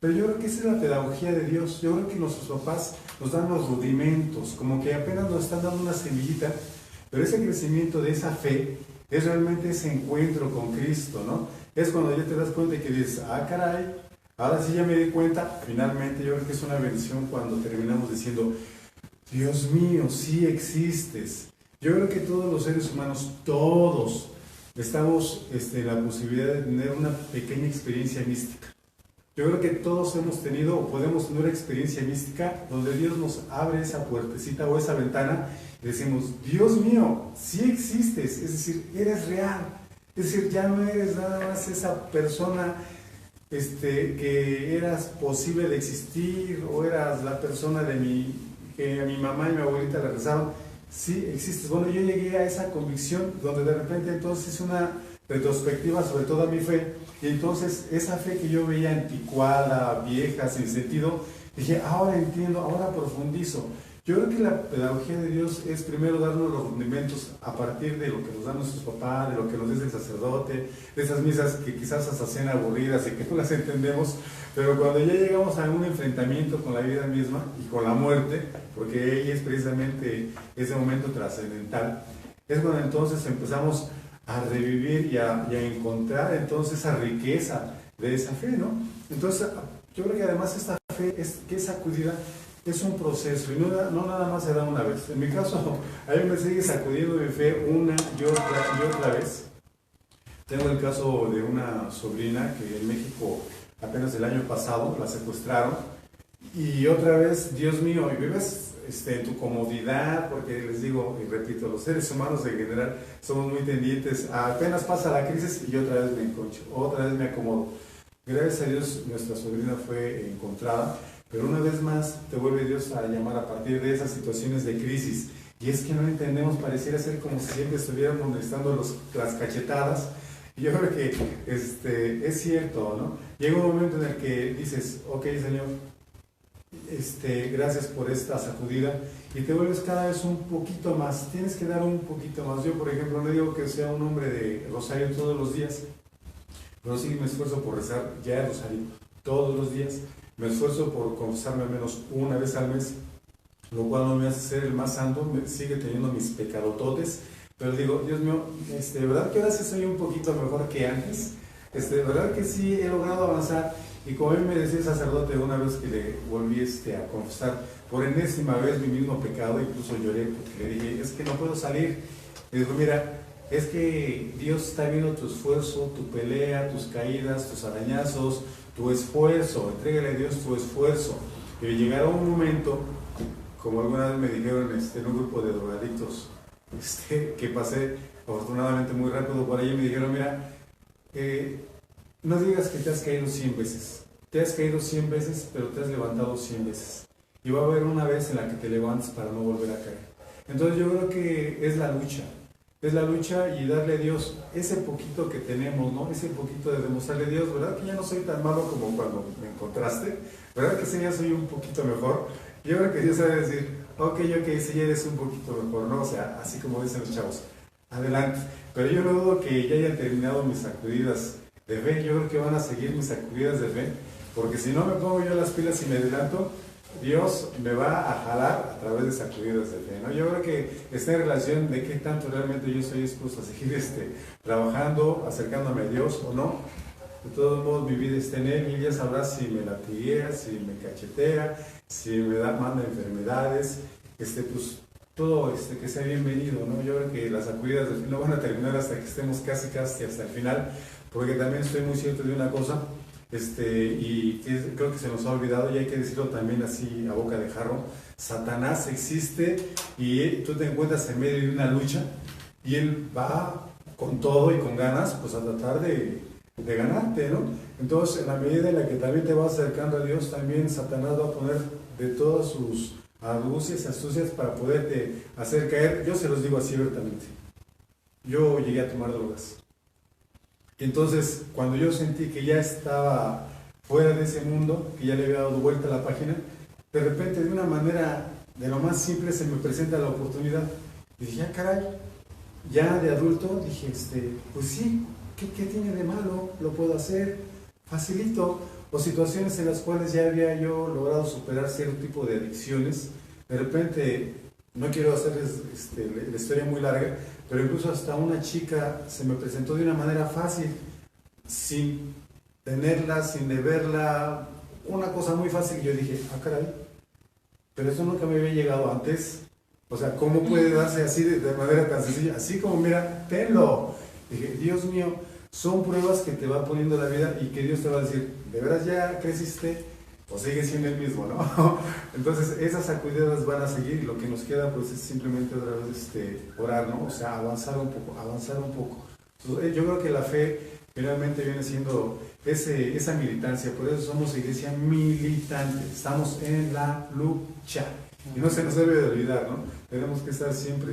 Pero yo creo que esa es la pedagogía de Dios. Yo creo que nuestros papás nos dan los rudimentos, como que apenas nos están dando una semillita, pero ese crecimiento de esa fe es realmente ese encuentro con Cristo, ¿no? Es cuando ya te das cuenta y que dices, ah caray, ahora sí ya me di cuenta. Finalmente yo creo que es una bendición cuando terminamos diciendo, Dios mío, sí existes. Yo creo que todos los seres humanos, todos, estamos en la posibilidad de tener una pequeña experiencia mística. Yo creo que todos hemos tenido o podemos tener una experiencia mística donde Dios nos abre esa puertecita o esa ventana y decimos, Dios mío, sí existes, es decir, eres real. Es decir, ya no eres nada más esa persona que eras posible de existir o eras la persona que a mi mamá y mi abuelita le rezaron. Sí existes. Bueno, yo llegué a esa convicción donde de repente entonces hice una retrospectiva sobre toda mi fe y entonces esa fe que yo veía anticuada, vieja, sin sentido, dije, ahora entiendo, ahora profundizo. Yo creo que la pedagogía de Dios es primero darnos los rudimentos a partir de lo que nos dan nuestros papás, de lo que nos dice el sacerdote, de esas misas que quizás hasta sean aburridas y que no las entendemos, pero cuando ya llegamos a un enfrentamiento con la vida misma y con la muerte, porque ella es precisamente ese momento trascendental, es cuando entonces empezamos a revivir y a encontrar entonces esa riqueza de esa fe, ¿no? Entonces, yo creo que además esta fe que es sacudida, es un proceso y no nada más se da una vez. En mi caso, a mí me sigue sacudiendo mi fe una y otra vez. Tengo el caso de una sobrina que en México apenas el año pasado la secuestraron y otra vez, Dios mío, y vives en tu comodidad, porque les digo y repito, los seres humanos en general somos muy tendientes a apenas pasa la crisis y otra vez me enconcho, otra vez me acomodo. Gracias a Dios nuestra sobrina fue encontrada, pero una vez más te vuelve Dios a llamar a partir de esas situaciones de crisis. Y es que no entendemos, pareciera ser como si siempre estuviéramos necesitando las cachetadas. Y yo creo que es cierto, ¿no? Llega un momento en el que dices, ok, Señor, gracias por esta sacudida, y te vuelves cada vez un poquito más, tienes que dar un poquito más. Yo, por ejemplo, no digo que sea un hombre de rosario todos los días, pero sí me esfuerzo por rezar ya el rosario todos los días. Me esfuerzo por confesarme al menos una vez al mes, lo cual no me hace ser el más santo, sigue teniendo mis pecadototes, pero digo, Dios mío, ¿verdad que ahora sí soy un poquito mejor que antes? ¿Verdad que sí he logrado avanzar? Y como a mí me decía el sacerdote una vez que le volví a confesar por enésima vez mi mismo pecado, incluso lloré porque le dije, es que no puedo salir. Y dijo, mira, es que Dios está viendo tu esfuerzo, tu pelea, tus caídas, tus arañazos, tu esfuerzo, entrégale a Dios tu esfuerzo. Y llegará un momento, como alguna vez me dijeron en un grupo de drogadictos, que pasé afortunadamente muy rápido por ahí, me dijeron, mira, no digas que te has caído 100 veces. Te has caído 100 veces, pero te has levantado 100 veces. Y va a haber una vez en la que te levantes para no volver a caer. Entonces yo creo que es la lucha. Es la lucha y darle a Dios ese poquito que tenemos, ¿no? Ese poquito de demostrarle a Dios, ¿verdad? Que ya no soy tan malo como cuando me encontraste. ¿Verdad que sí, ya soy un poquito mejor? Yo creo que Dios sabe decir, ok, sí, ya eres un poquito mejor, ¿no? O sea, así como dicen los chavos, adelante. Pero yo no dudo que ya hayan terminado mis sacudidas de fe. Yo creo que van a seguir mis sacudidas de fe, porque si no me pongo yo las pilas y me adelanto, Dios me va a jalar a través de sacudidas de fe, ¿no? Yo creo que está en relación de qué tanto realmente yo estoy dispuesto a seguir trabajando, acercándome a Dios o no. De todos modos, mi vida está en Él y Él ya sabrá si me latiguea, si me cachetea, si me manda enfermedades, pues todo que sea bienvenido, ¿no? Yo creo que las sacudidas de fe no van a terminar hasta que estemos casi hasta el final, porque también estoy muy cierto de una cosa, y creo que se nos ha olvidado y hay que decirlo también así a boca de jarro. Satanás existe y tú te encuentras en medio de una lucha y él va con todo y con ganas pues a tratar de ganarte, ¿no? Entonces en la medida en la que también te vas acercando a Dios, también Satanás va a poner de todas sus argucias y astucias para poderte hacer caer. Yo se los digo así abiertamente, yo llegué a tomar drogas. Entonces, cuando yo sentí que ya estaba fuera de ese mundo, que ya le había dado vuelta a la página, de repente, de una manera de lo más simple, se me presenta la oportunidad. Y dije, ah, caray, ya de adulto, dije, pues sí, ¿qué tiene de malo? Lo puedo hacer, facilito. O situaciones en las cuales ya había yo logrado superar cierto tipo de adicciones. De repente, no quiero hacerles la historia muy larga, pero incluso hasta una chica se me presentó de una manera fácil, sin tenerla, sin deberla, una cosa muy fácil. Y yo dije, ah, caray, pero eso nunca me había llegado antes. O sea, ¿cómo puede darse así de manera tan sencilla? Así como, mira, tenlo. Dije, Dios mío, son pruebas que te va poniendo la vida y que Dios te va a decir, ¿de veras ya creciste? O sigue siendo el mismo, ¿no? Entonces esas sacudidas van a seguir y lo que nos queda pues es simplemente otra vez orar, ¿no? O sea, avanzar un poco. Entonces, yo creo que la fe finalmente viene siendo esa militancia, por eso somos iglesia militante, estamos en la lucha. Y no se nos debe de olvidar, ¿no? Tenemos que estar siempre,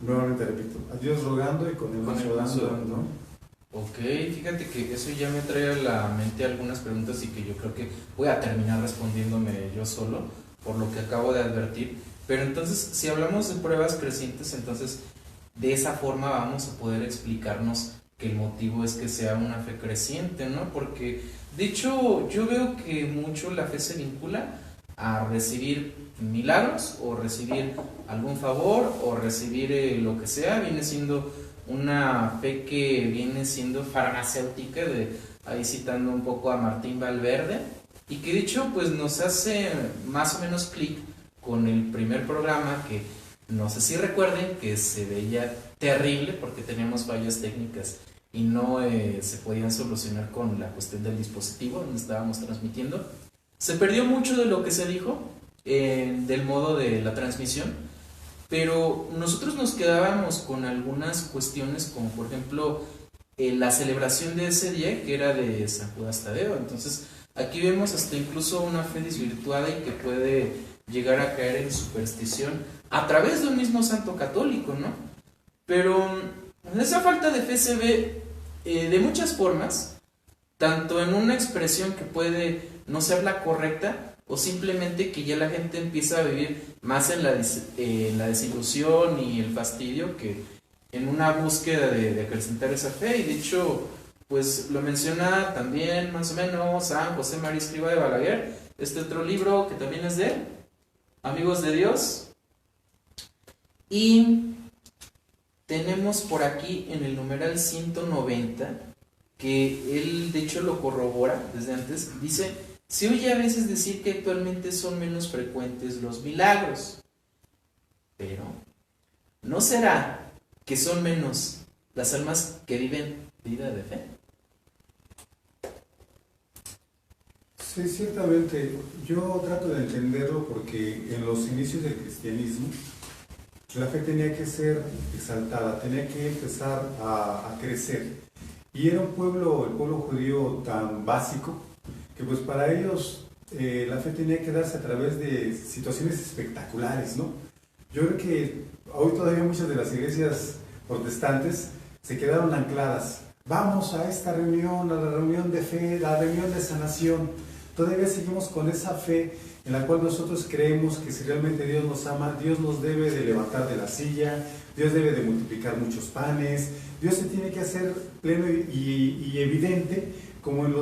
nuevamente repito, a Dios rogando y con el mazo dando, ¿no? Ok, fíjate que eso ya me trae a la mente algunas preguntas y que yo creo que voy a terminar respondiéndome yo solo por lo que acabo de advertir. Pero entonces, si hablamos de pruebas crecientes, entonces de esa forma vamos a poder explicarnos que el motivo es que sea una fe creciente, ¿no? Porque, de hecho, yo veo que mucho la fe se vincula a recibir milagros o recibir algún favor o recibir lo que sea. Viene siendo una fe que viene siendo farmacéutica, ahí citando un poco a Martín Valverde, y que de hecho pues nos hace más o menos clic con el primer programa, que no sé si recuerden que se veía terrible porque teníamos fallas técnicas y no se podían solucionar con la cuestión del dispositivo donde estábamos transmitiendo. Se perdió mucho de lo que se dijo del modo de la transmisión, pero nosotros nos quedábamos con algunas cuestiones, como por ejemplo la celebración de ese día, que era de San Judas Tadeo. Entonces aquí vemos hasta incluso una fe desvirtuada y que puede llegar a caer en superstición a través de un mismo santo católico, ¿no? Pero esa falta de fe se ve de muchas formas, tanto en una expresión que puede no ser la correcta, o simplemente que ya la gente empieza a vivir más en la desilusión y el fastidio que en una búsqueda de acrecentar esa fe. Y de hecho, pues lo menciona también más o menos San José María Escrivá de Balaguer, otro libro que también es de él, Amigos de Dios. Y tenemos por aquí en el numeral 190, que él de hecho lo corrobora desde antes, dice: se oye a veces decir que actualmente son menos frecuentes los milagros, pero ¿no será que que son menos las almas que viven vida de fe? Sí, ciertamente. Yo trato de entenderlo porque en los inicios del cristianismo la fe tenía que ser exaltada, tenía que empezar a crecer. Y era un pueblo, el pueblo judío, tan básico que pues para ellos la fe tenía que darse a través de situaciones espectaculares, ¿no? Yo creo que hoy todavía muchas de las iglesias protestantes se quedaron ancladas. Vamos a esta reunión, a la reunión de fe, la reunión de sanación. Todavía seguimos con esa fe en la cual nosotros creemos que si realmente Dios nos ama, Dios nos debe de levantar de la silla, Dios debe de multiplicar muchos panes, Dios se tiene que hacer pleno y evidente como en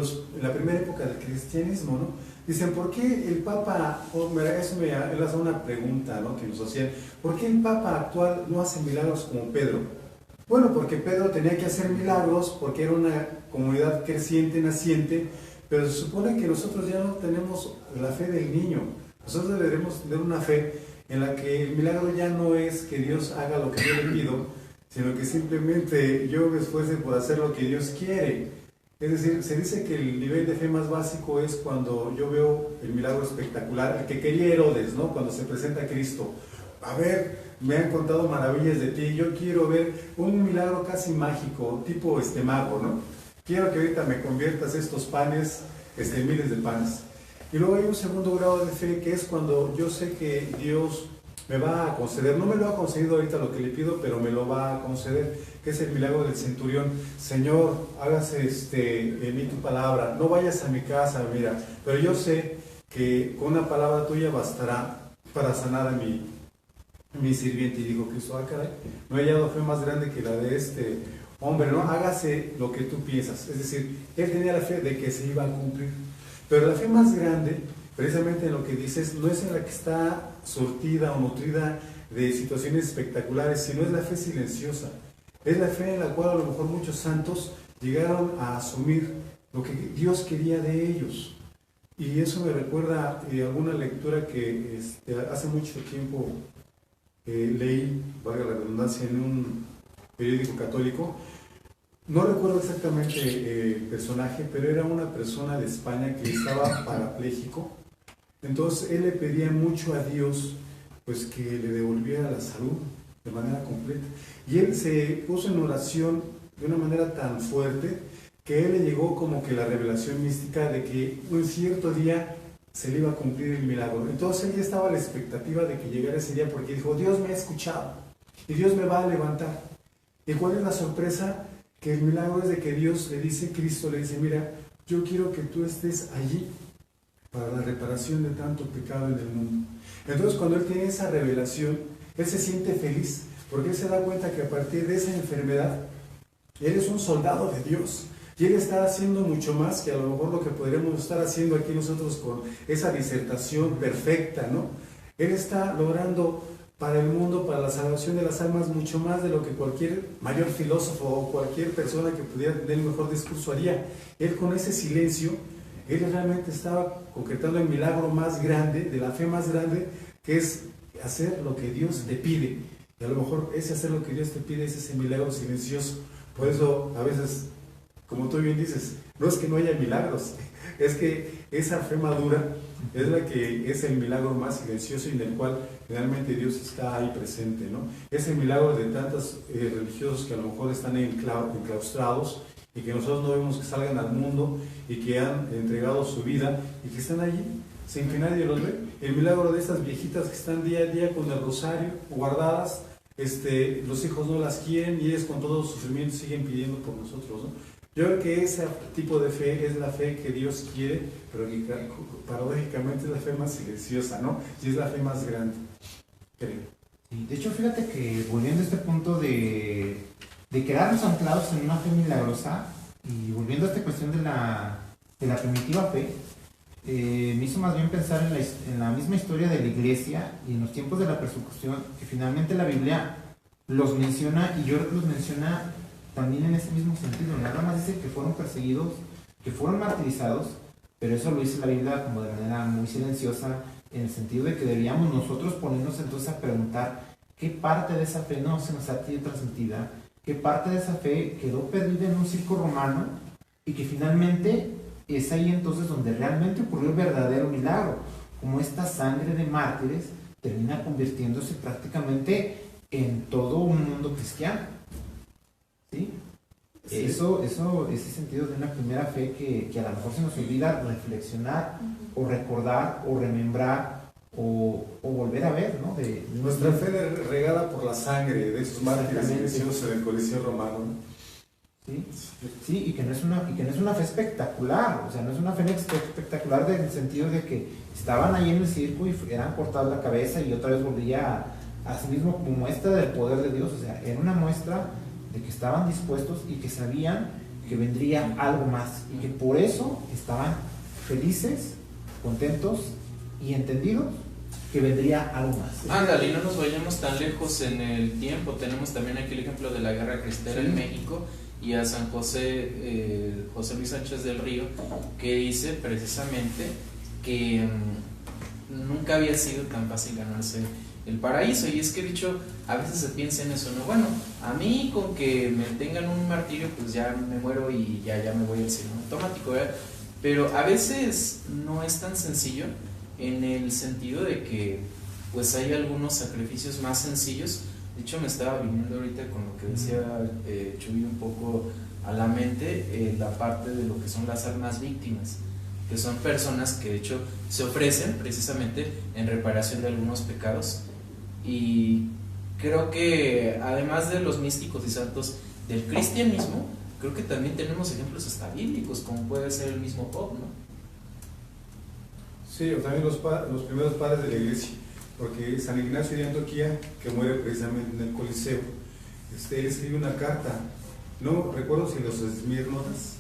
la primera época del cristianismo, ¿no? Dicen, ¿por qué el Papa, él hace una pregunta, ¿no?, que nos hacían, ¿por qué el Papa actual no hace milagros como Pedro? Bueno, porque Pedro tenía que hacer milagros porque era una comunidad creciente, naciente, pero se supone que nosotros ya no tenemos la fe del niño. Nosotros deberemos tener una fe en la que el milagro ya no es que Dios haga lo que yo le pido, sino que simplemente yo me esfuerce por hacer lo que Dios quiere. Es decir, se dice que el nivel de fe más básico es cuando yo veo el milagro espectacular, el que quería Herodes, ¿no?, cuando se presenta a Cristo. A ver, me han contado maravillas de ti, yo quiero ver un milagro casi mágico, tipo mago, ¿no? Quiero que ahorita me conviertas estos panes, miles de panes. Y luego hay un segundo grado de fe que es cuando yo sé que Dios me va a conceder, no me lo ha concedido ahorita lo que le pido, pero me lo va a conceder, que es el milagro del centurión. Señor, hágase en mí tu palabra, no vayas a mi casa, mira, pero yo sé que con una palabra tuya bastará para sanar a mi sirviente. Y digo, Cristo, caray, no he hallado fe más grande que la de hombre, ¿no? Hágase lo que tú piensas. Es decir, él tenía la fe de que se iba a cumplir. Pero la fe más grande, precisamente en lo que dices, no es en la que está surtida o nutrida de situaciones espectaculares, sino es la fe silenciosa. Es la fe en la cual a lo mejor muchos santos llegaron a asumir lo que Dios quería de ellos. Y eso me recuerda alguna lectura que hace mucho tiempo leí, valga la redundancia, en un periódico católico. No recuerdo exactamente el personaje, pero era una persona de España que estaba parapléjico. Entonces él le pedía mucho a Dios pues que le devolviera la salud de manera completa. Y él se puso en oración de una manera tan fuerte que él le llegó como que la revelación mística de que un cierto día se le iba a cumplir el milagro. Entonces él ya estaba a la expectativa de que llegara ese día porque dijo, Dios me ha escuchado y Dios me va a levantar. ¿Y cuál es la sorpresa? Que el milagro es de que Dios le dice, Cristo le dice, mira, yo quiero que tú estés allí para la reparación de tanto pecado en el mundo. Entonces cuando él tiene esa revelación, él se siente feliz, porque él se da cuenta que a partir de esa enfermedad, él es un soldado de Dios. Y él está haciendo mucho más que a lo mejor lo que podríamos estar haciendo aquí nosotros con esa disertación perfecta, ¿no? Él está logrando para el mundo, para la salvación de las almas, mucho más de lo que cualquier mayor filósofo o cualquier persona que pudiera tener el mejor discurso haría. Él con ese silencio, él realmente estaba concretando el milagro más grande, de la fe más grande, que es hacer lo que Dios te pide. Y a lo mejor ese hacer lo que Dios te pide es ese milagro silencioso. Por eso a veces, como tú bien dices, no es que no haya milagros, es que esa fe madura es la que es el milagro más silencioso y en el cual realmente Dios está ahí presente, ¿no? Es el milagro de tantos religiosos que a lo mejor están enclaustrados y que nosotros no vemos que salgan al mundo y que han entregado su vida y que están allí sin que nadie los ve. El milagro de estas viejitas que están día a día con el rosario guardadas, los hijos no las quieren y ellas con todo sufrimiento siguen pidiendo por nosotros, ¿no? Yo creo que ese tipo de fe es la fe que Dios quiere, pero que paradójicamente es la fe más silenciosa, ¿no? Y es la fe más grande, creo. Y de hecho, fíjate que volviendo a este punto de quedarnos anclados en una fe milagrosa y volviendo a esta cuestión de la primitiva fe, me hizo más bien pensar en la misma historia de la iglesia y en los tiempos de la persecución, que finalmente la Biblia los menciona y yo los menciona también en ese mismo sentido. Nada más dice que fueron perseguidos, que fueron martirizados, pero eso lo dice la Biblia como de manera muy silenciosa, en el sentido de que deberíamos nosotros ponernos entonces a preguntar qué parte de esa fe no se nos ha sido transmitida, qué parte de esa fe quedó perdida en un circo romano y que finalmente es ahí entonces donde realmente ocurrió el verdadero milagro, como esta sangre de mártires termina convirtiéndose prácticamente en todo un mundo cristiano. ¿Sí? Sí. Ese sentido de una primera fe que a lo mejor se nos olvida reflexionar o recordar o remembrar o volver a ver, ¿no? Nuestra fe regada por la sangre de esos mártires vencidos en el Coliseo Romano, ¿no? ¿Sí? Sí, y que no es una fe espectacular, o sea, no es una fe espectacular en el sentido de que estaban ahí en el circo y eran cortados la cabeza y otra vez volvía a sí mismo como muestra del poder de Dios, o sea, era una muestra de que estaban dispuestos y que sabían que vendría algo más y que por eso estaban felices, contentos y entendidos que vendría algo más. Ándale, y no nos vayamos tan lejos en el tiempo. Tenemos también aquí el ejemplo de la Guerra Cristera en México y a San José, José Luis Sánchez del Río, que dice precisamente que nunca había sido tan fácil ganarse el paraíso. Y es que dicho, a veces se piensa en eso, ¿no? Bueno, a mí con que me tengan un martirio, pues ya me muero y ya me voy al cielo automático, ¿verdad? Pero a veces no es tan sencillo, en el sentido de que pues hay algunos sacrificios más sencillos. De hecho, me estaba viniendo ahorita con lo que decía Chuy un poco a la mente, la parte de lo que son las almas víctimas, que son personas que de hecho se ofrecen precisamente en reparación de algunos pecados. Y creo que además de los místicos y santos del cristianismo, creo que también tenemos ejemplos hasta bíblicos, como puede ser el mismo Job, ¿no? Sí, o también los primeros padres de la iglesia, porque San Ignacio de Antioquía, que muere precisamente en el Coliseo, él escribe una carta, no recuerdo si los Esmirnotas,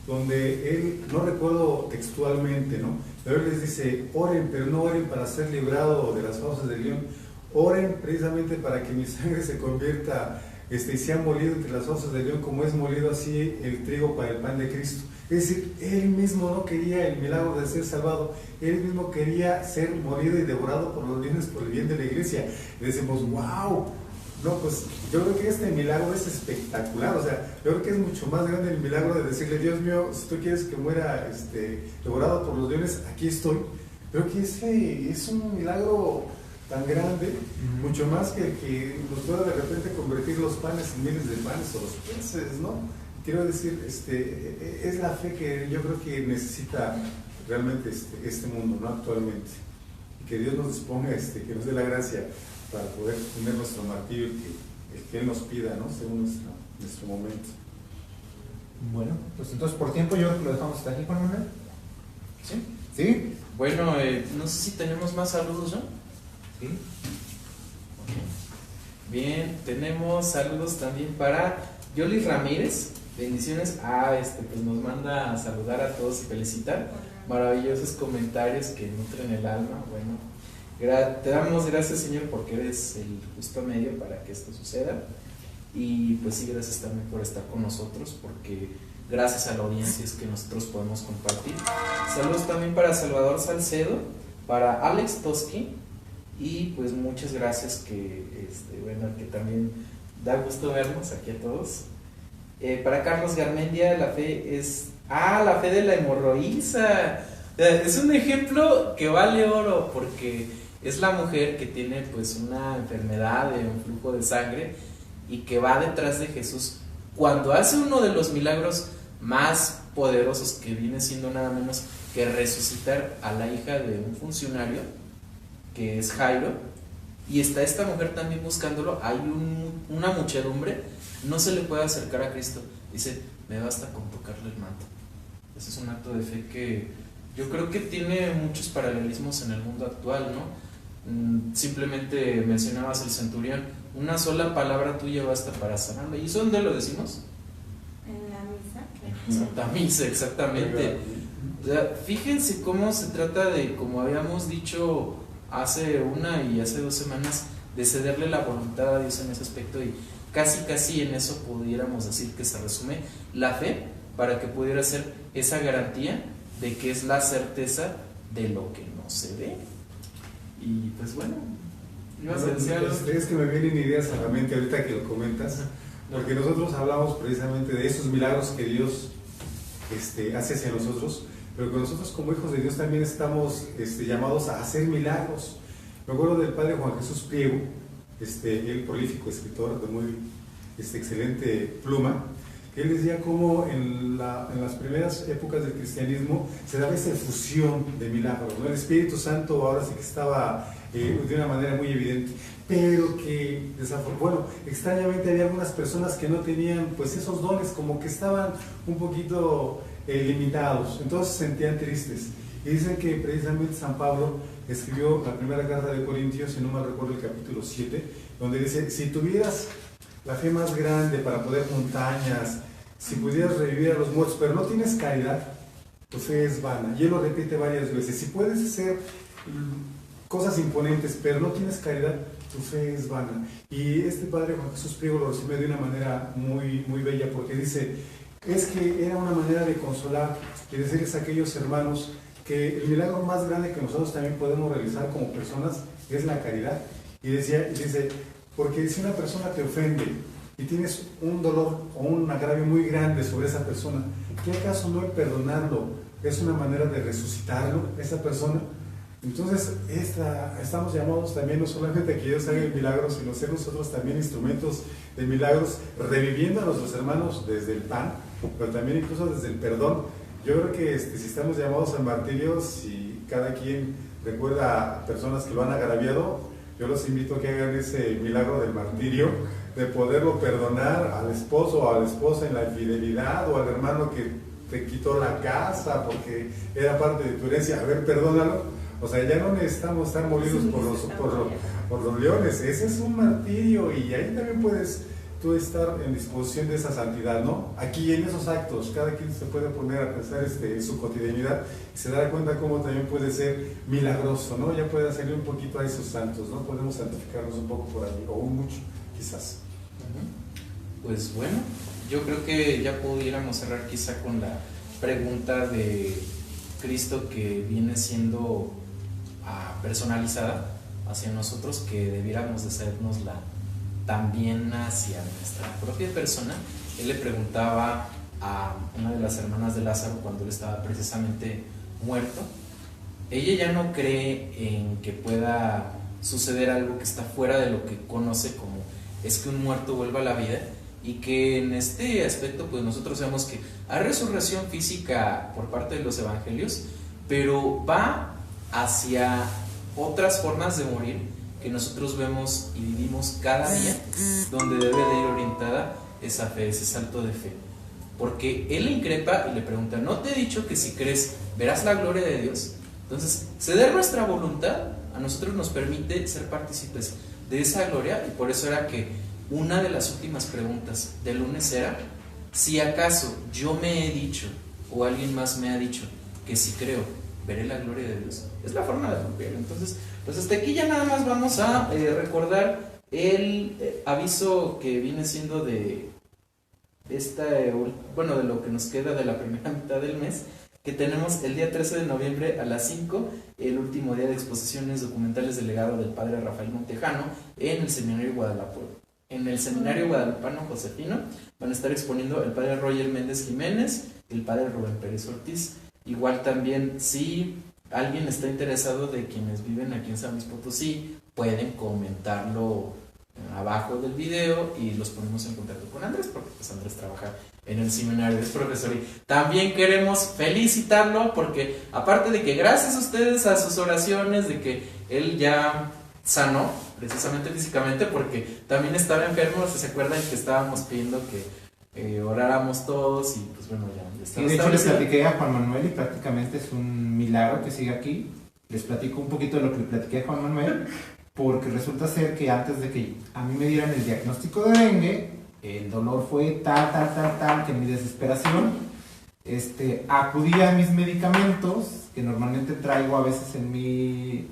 donde él, no recuerdo textualmente, ¿no? Pero él les dice, oren, pero no oren para ser librado de las fauces del león, oren precisamente para que mi sangre se convierta y sea molido entre las fauces del león, como es molido así el trigo para el pan de Cristo. Es decir, él mismo no quería el milagro de ser salvado, él mismo quería ser molido y devorado por los leones por el bien de la iglesia. Y decimos, wow, no, pues yo creo que este milagro es espectacular, o sea, yo creo que es mucho más grande el milagro de decirle, Dios mío, si tú quieres que muera devorado por los leones, aquí estoy. Creo que ese es un milagro tan grande, mucho más que nos pueda de repente convertir los panes en miles de panes o los peces, ¿no? Quiero decir, es la fe que yo creo que necesita realmente este mundo, ¿no? Actualmente. Y que Dios nos disponga, que nos dé la gracia para poder tener nuestro martirio el que Él nos pida, ¿no? Según nuestro momento. Bueno, pues entonces por tiempo yo creo que lo dejamos hasta aquí, Juan Manuel. ¿Sí? ¿Sí? Bueno, no sé si tenemos más saludos, ¿no? Sí. Bien, tenemos saludos también para Yoli Ramírez. Bendiciones. Pues nos manda a saludar a todos y felicitar. Maravillosos comentarios que nutren el alma. Bueno, te damos gracias, Señor, porque eres el justo medio para que esto suceda. Y pues sí, gracias también por estar con nosotros, porque gracias a la audiencia es que nosotros podemos compartir. Saludos también para Salvador Salcedo, para Alex Toski, y pues muchas gracias que también da gusto vernos aquí a todos. Para Carlos Garmendia, la fe es la fe de la hemorroísa. Es un ejemplo que vale oro, porque es la mujer que tiene pues una enfermedad de un flujo de sangre y que va detrás de Jesús cuando hace uno de los milagros más poderosos, que viene siendo nada menos que resucitar a la hija de un funcionario que es Jairo, y está esta mujer también buscándolo. Hay una muchedumbre, no se le puede acercar a Cristo, dice, me basta con tocarle el manto. Ese es un acto de fe que yo creo que tiene muchos paralelismos en el mundo actual, ¿no? Simplemente mencionabas el centurión, una sola palabra tuya basta para sanarlo. ¿Y eso dónde lo decimos? En la misa. En la Santa Misa, exactamente. O sea, fíjense cómo se trata de, como habíamos dicho hace una y hace 2 semanas, de cederle la voluntad a Dios en ese aspecto, y casi en eso pudiéramos decir que se resume la fe, para que pudiera ser esa garantía de que es la certeza de lo que no se ve. Y pues bueno, ¿Ibas a decir algo? Es que me vienen ideas a la mente ahorita que lo comentas, porque nosotros hablamos precisamente de esos milagros que Dios hace hacia nosotros, pero que nosotros como hijos de Dios también estamos llamados a hacer milagros. Me acuerdo del padre Juan Jesús Priego, el prolífico escritor de muy excelente pluma, que él decía cómo en las primeras épocas del cristianismo se daba esa fusión de milagros, ¿no? El Espíritu Santo ahora sí que estaba de una manera muy evidente, pero que extrañamente había algunas personas que no tenían pues esos dones, como que estaban un poquito limitados, entonces se sentían tristes. Y dicen que precisamente San Pablo escribió la primera carta de Corintios, si no mal recuerdo el capítulo 7, donde dice, si tuvieras la fe más grande para poder montañas, si pudieras revivir a los muertos, pero no tienes caridad, tu fe es vana. Y él lo repite varias veces, si puedes hacer cosas imponentes, pero no tienes caridad, tu fe es vana. Y este padre Juan Jesús Priego lo resume de una manera muy, muy bella, porque dice, es que era una manera de consolar y decirles a aquellos hermanos que el milagro más grande que nosotros también podemos realizar como personas es la caridad. Y dice, porque si una persona te ofende y tienes un dolor o un agravio muy grande sobre esa persona, ¿qué acaso no el perdonarlo es una manera de resucitarlo, esa persona? Entonces, estamos llamados también no solamente a que Dios haga el milagro, sino ser nosotros también instrumentos de milagros, reviviendo a nuestros hermanos desde el pan, pero también incluso desde el perdón. Yo creo que si estamos llamados al martirio, si cada quien recuerda a personas que lo han agraviado, yo los invito a que hagan ese milagro del martirio, de poderlo perdonar al esposo o a la esposa en la infidelidad, o al hermano que te quitó la casa porque era parte de tu herencia. A ver, perdónalo. O sea, ya no necesitamos estar molidos por los leones. Ese es un martirio, y ahí también puedes tú estar en disposición de esa santidad, ¿no? Aquí en esos actos, cada quien se puede poner a pensar en su cotidianidad y se da cuenta cómo también puede ser milagroso, ¿no? Ya puede salir un poquito a esos santos, ¿no? Podemos santificarnos un poco por ahí, o un mucho, quizás. Pues bueno, yo creo que ya pudiéramos cerrar quizá con la pregunta de Cristo, que viene siendo personalizada hacia nosotros, que debiéramos de hacernosla también hacia nuestra propia persona. Él le preguntaba a una de las hermanas de Lázaro cuando él estaba precisamente muerto. Ella ya no cree en que pueda suceder algo que está fuera de lo que conoce, como es que un muerto vuelva a la vida, y que en este aspecto pues nosotros sabemos que hay resurrección física por parte de los evangelios, pero va hacia otras formas de morir que nosotros vemos y vivimos cada día, donde debe de ir orientada esa fe, ese salto de fe. Porque él le increpa y le pregunta, ¿no te he dicho que si crees verás la gloria de Dios? Entonces, ceder nuestra voluntad a nosotros nos permite ser partícipes de esa gloria, y por eso era que una de las últimas preguntas del lunes era, si acaso yo me he dicho o alguien más me ha dicho que si creo veré la gloria de Dios. Es la forma de romper. Entonces, pues hasta aquí ya nada más vamos a recordar el aviso que viene siendo de de lo que nos queda de la primera mitad del mes, que tenemos el día 13 de noviembre a las 5, el último día de exposiciones documentales del legado del padre Rafael Montejano en el Seminario Guadalupano Josefino. Van a estar exponiendo el padre Roger Méndez Jiménez y el padre Rubén Pérez Ortiz. Igual también, si alguien está interesado de quienes viven aquí en San Luis Potosí, pueden comentarlo abajo del video y los ponemos en contacto con Andrés, porque pues Andrés trabaja en el seminario, es profesor. Y también queremos felicitarlo porque, aparte de que gracias a ustedes, a sus oraciones, de que él ya sanó precisamente físicamente, porque también estaba enfermo, ¿se acuerdan que estábamos pidiendo que oráramos todos? Y pues bueno, ya está. Y de hecho les platiqué a Juan Manuel y prácticamente es un milagro que siga aquí. Les platico un poquito de lo que le platiqué a Juan Manuel, porque resulta ser que antes de que a mí me dieran el diagnóstico de dengue, el dolor fue tal, que en mi desesperación acudí a mis medicamentos, que normalmente traigo a veces en mi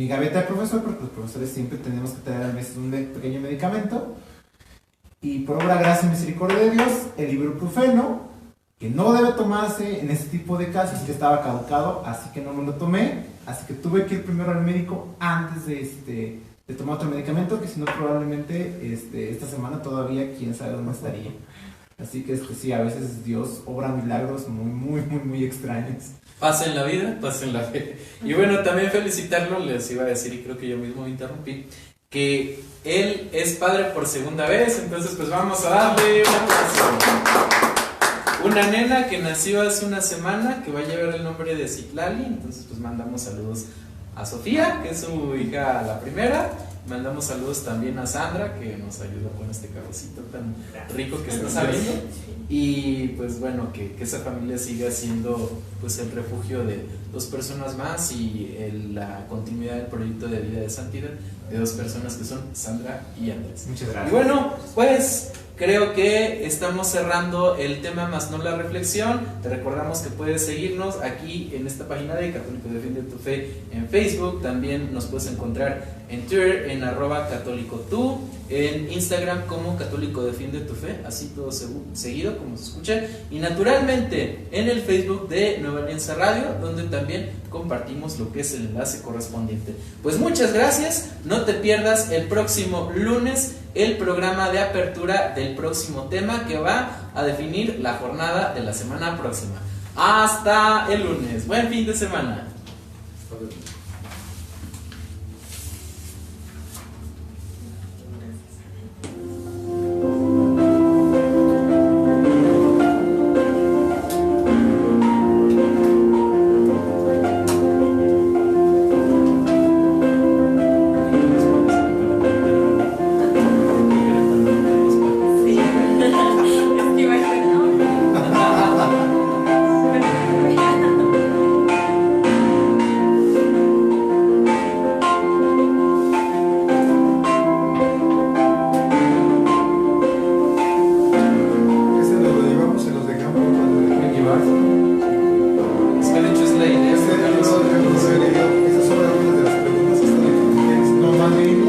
gaveta de profesor, porque los profesores siempre tenemos que traer a veces un pequeño medicamento. Y por obra, gracia y misericordia de Dios, el ibuprofeno, que no debe tomarse en este tipo de casos, que estaba caducado, así que no me lo tomé. Así que tuve que ir primero al médico antes de de tomar otro medicamento, que si no probablemente esta semana todavía quién sabe dónde estaría. Así que sí, a veces Dios obra milagros muy extraños. Pasa en la vida, pasa en la fe. Y bueno, también felicitarlo, les iba a decir, y creo que yo mismo me interrumpí, que él es padre por segunda vez, entonces pues vamos a darle un aplauso. Una nena que nació hace una semana, que va a llevar el nombre de Citlali, entonces pues mandamos saludos a Sofía, que es su hija la primera. Mandamos saludos también a Sandra, que nos ayudó con este carrocito tan rico que está saliendo. Y pues bueno, que esa familia siga siendo pues el refugio de dos personas más y la continuidad del proyecto de vida de santidad de dos personas que son Sandra y Andrés. Muchas gracias. Y bueno, pues creo que estamos cerrando el tema más no la reflexión. Te recordamos que puedes seguirnos aquí en esta página de Católico Defiende tu Fe en Facebook. También nos puedes encontrar en Twitter en @católicotú, en Instagram como Católico Defiende tu Fe, así todo seguido como se escucha, y naturalmente en el Facebook de Nueva Alianza Radio, donde también compartimos lo que es el enlace correspondiente. Pues muchas gracias, no te pierdas el próximo lunes el programa de apertura del próximo tema que va a definir la jornada de la semana próxima. Hasta el lunes, buen fin de semana. Esas son algunas de las preguntas que están aquí. No, más bien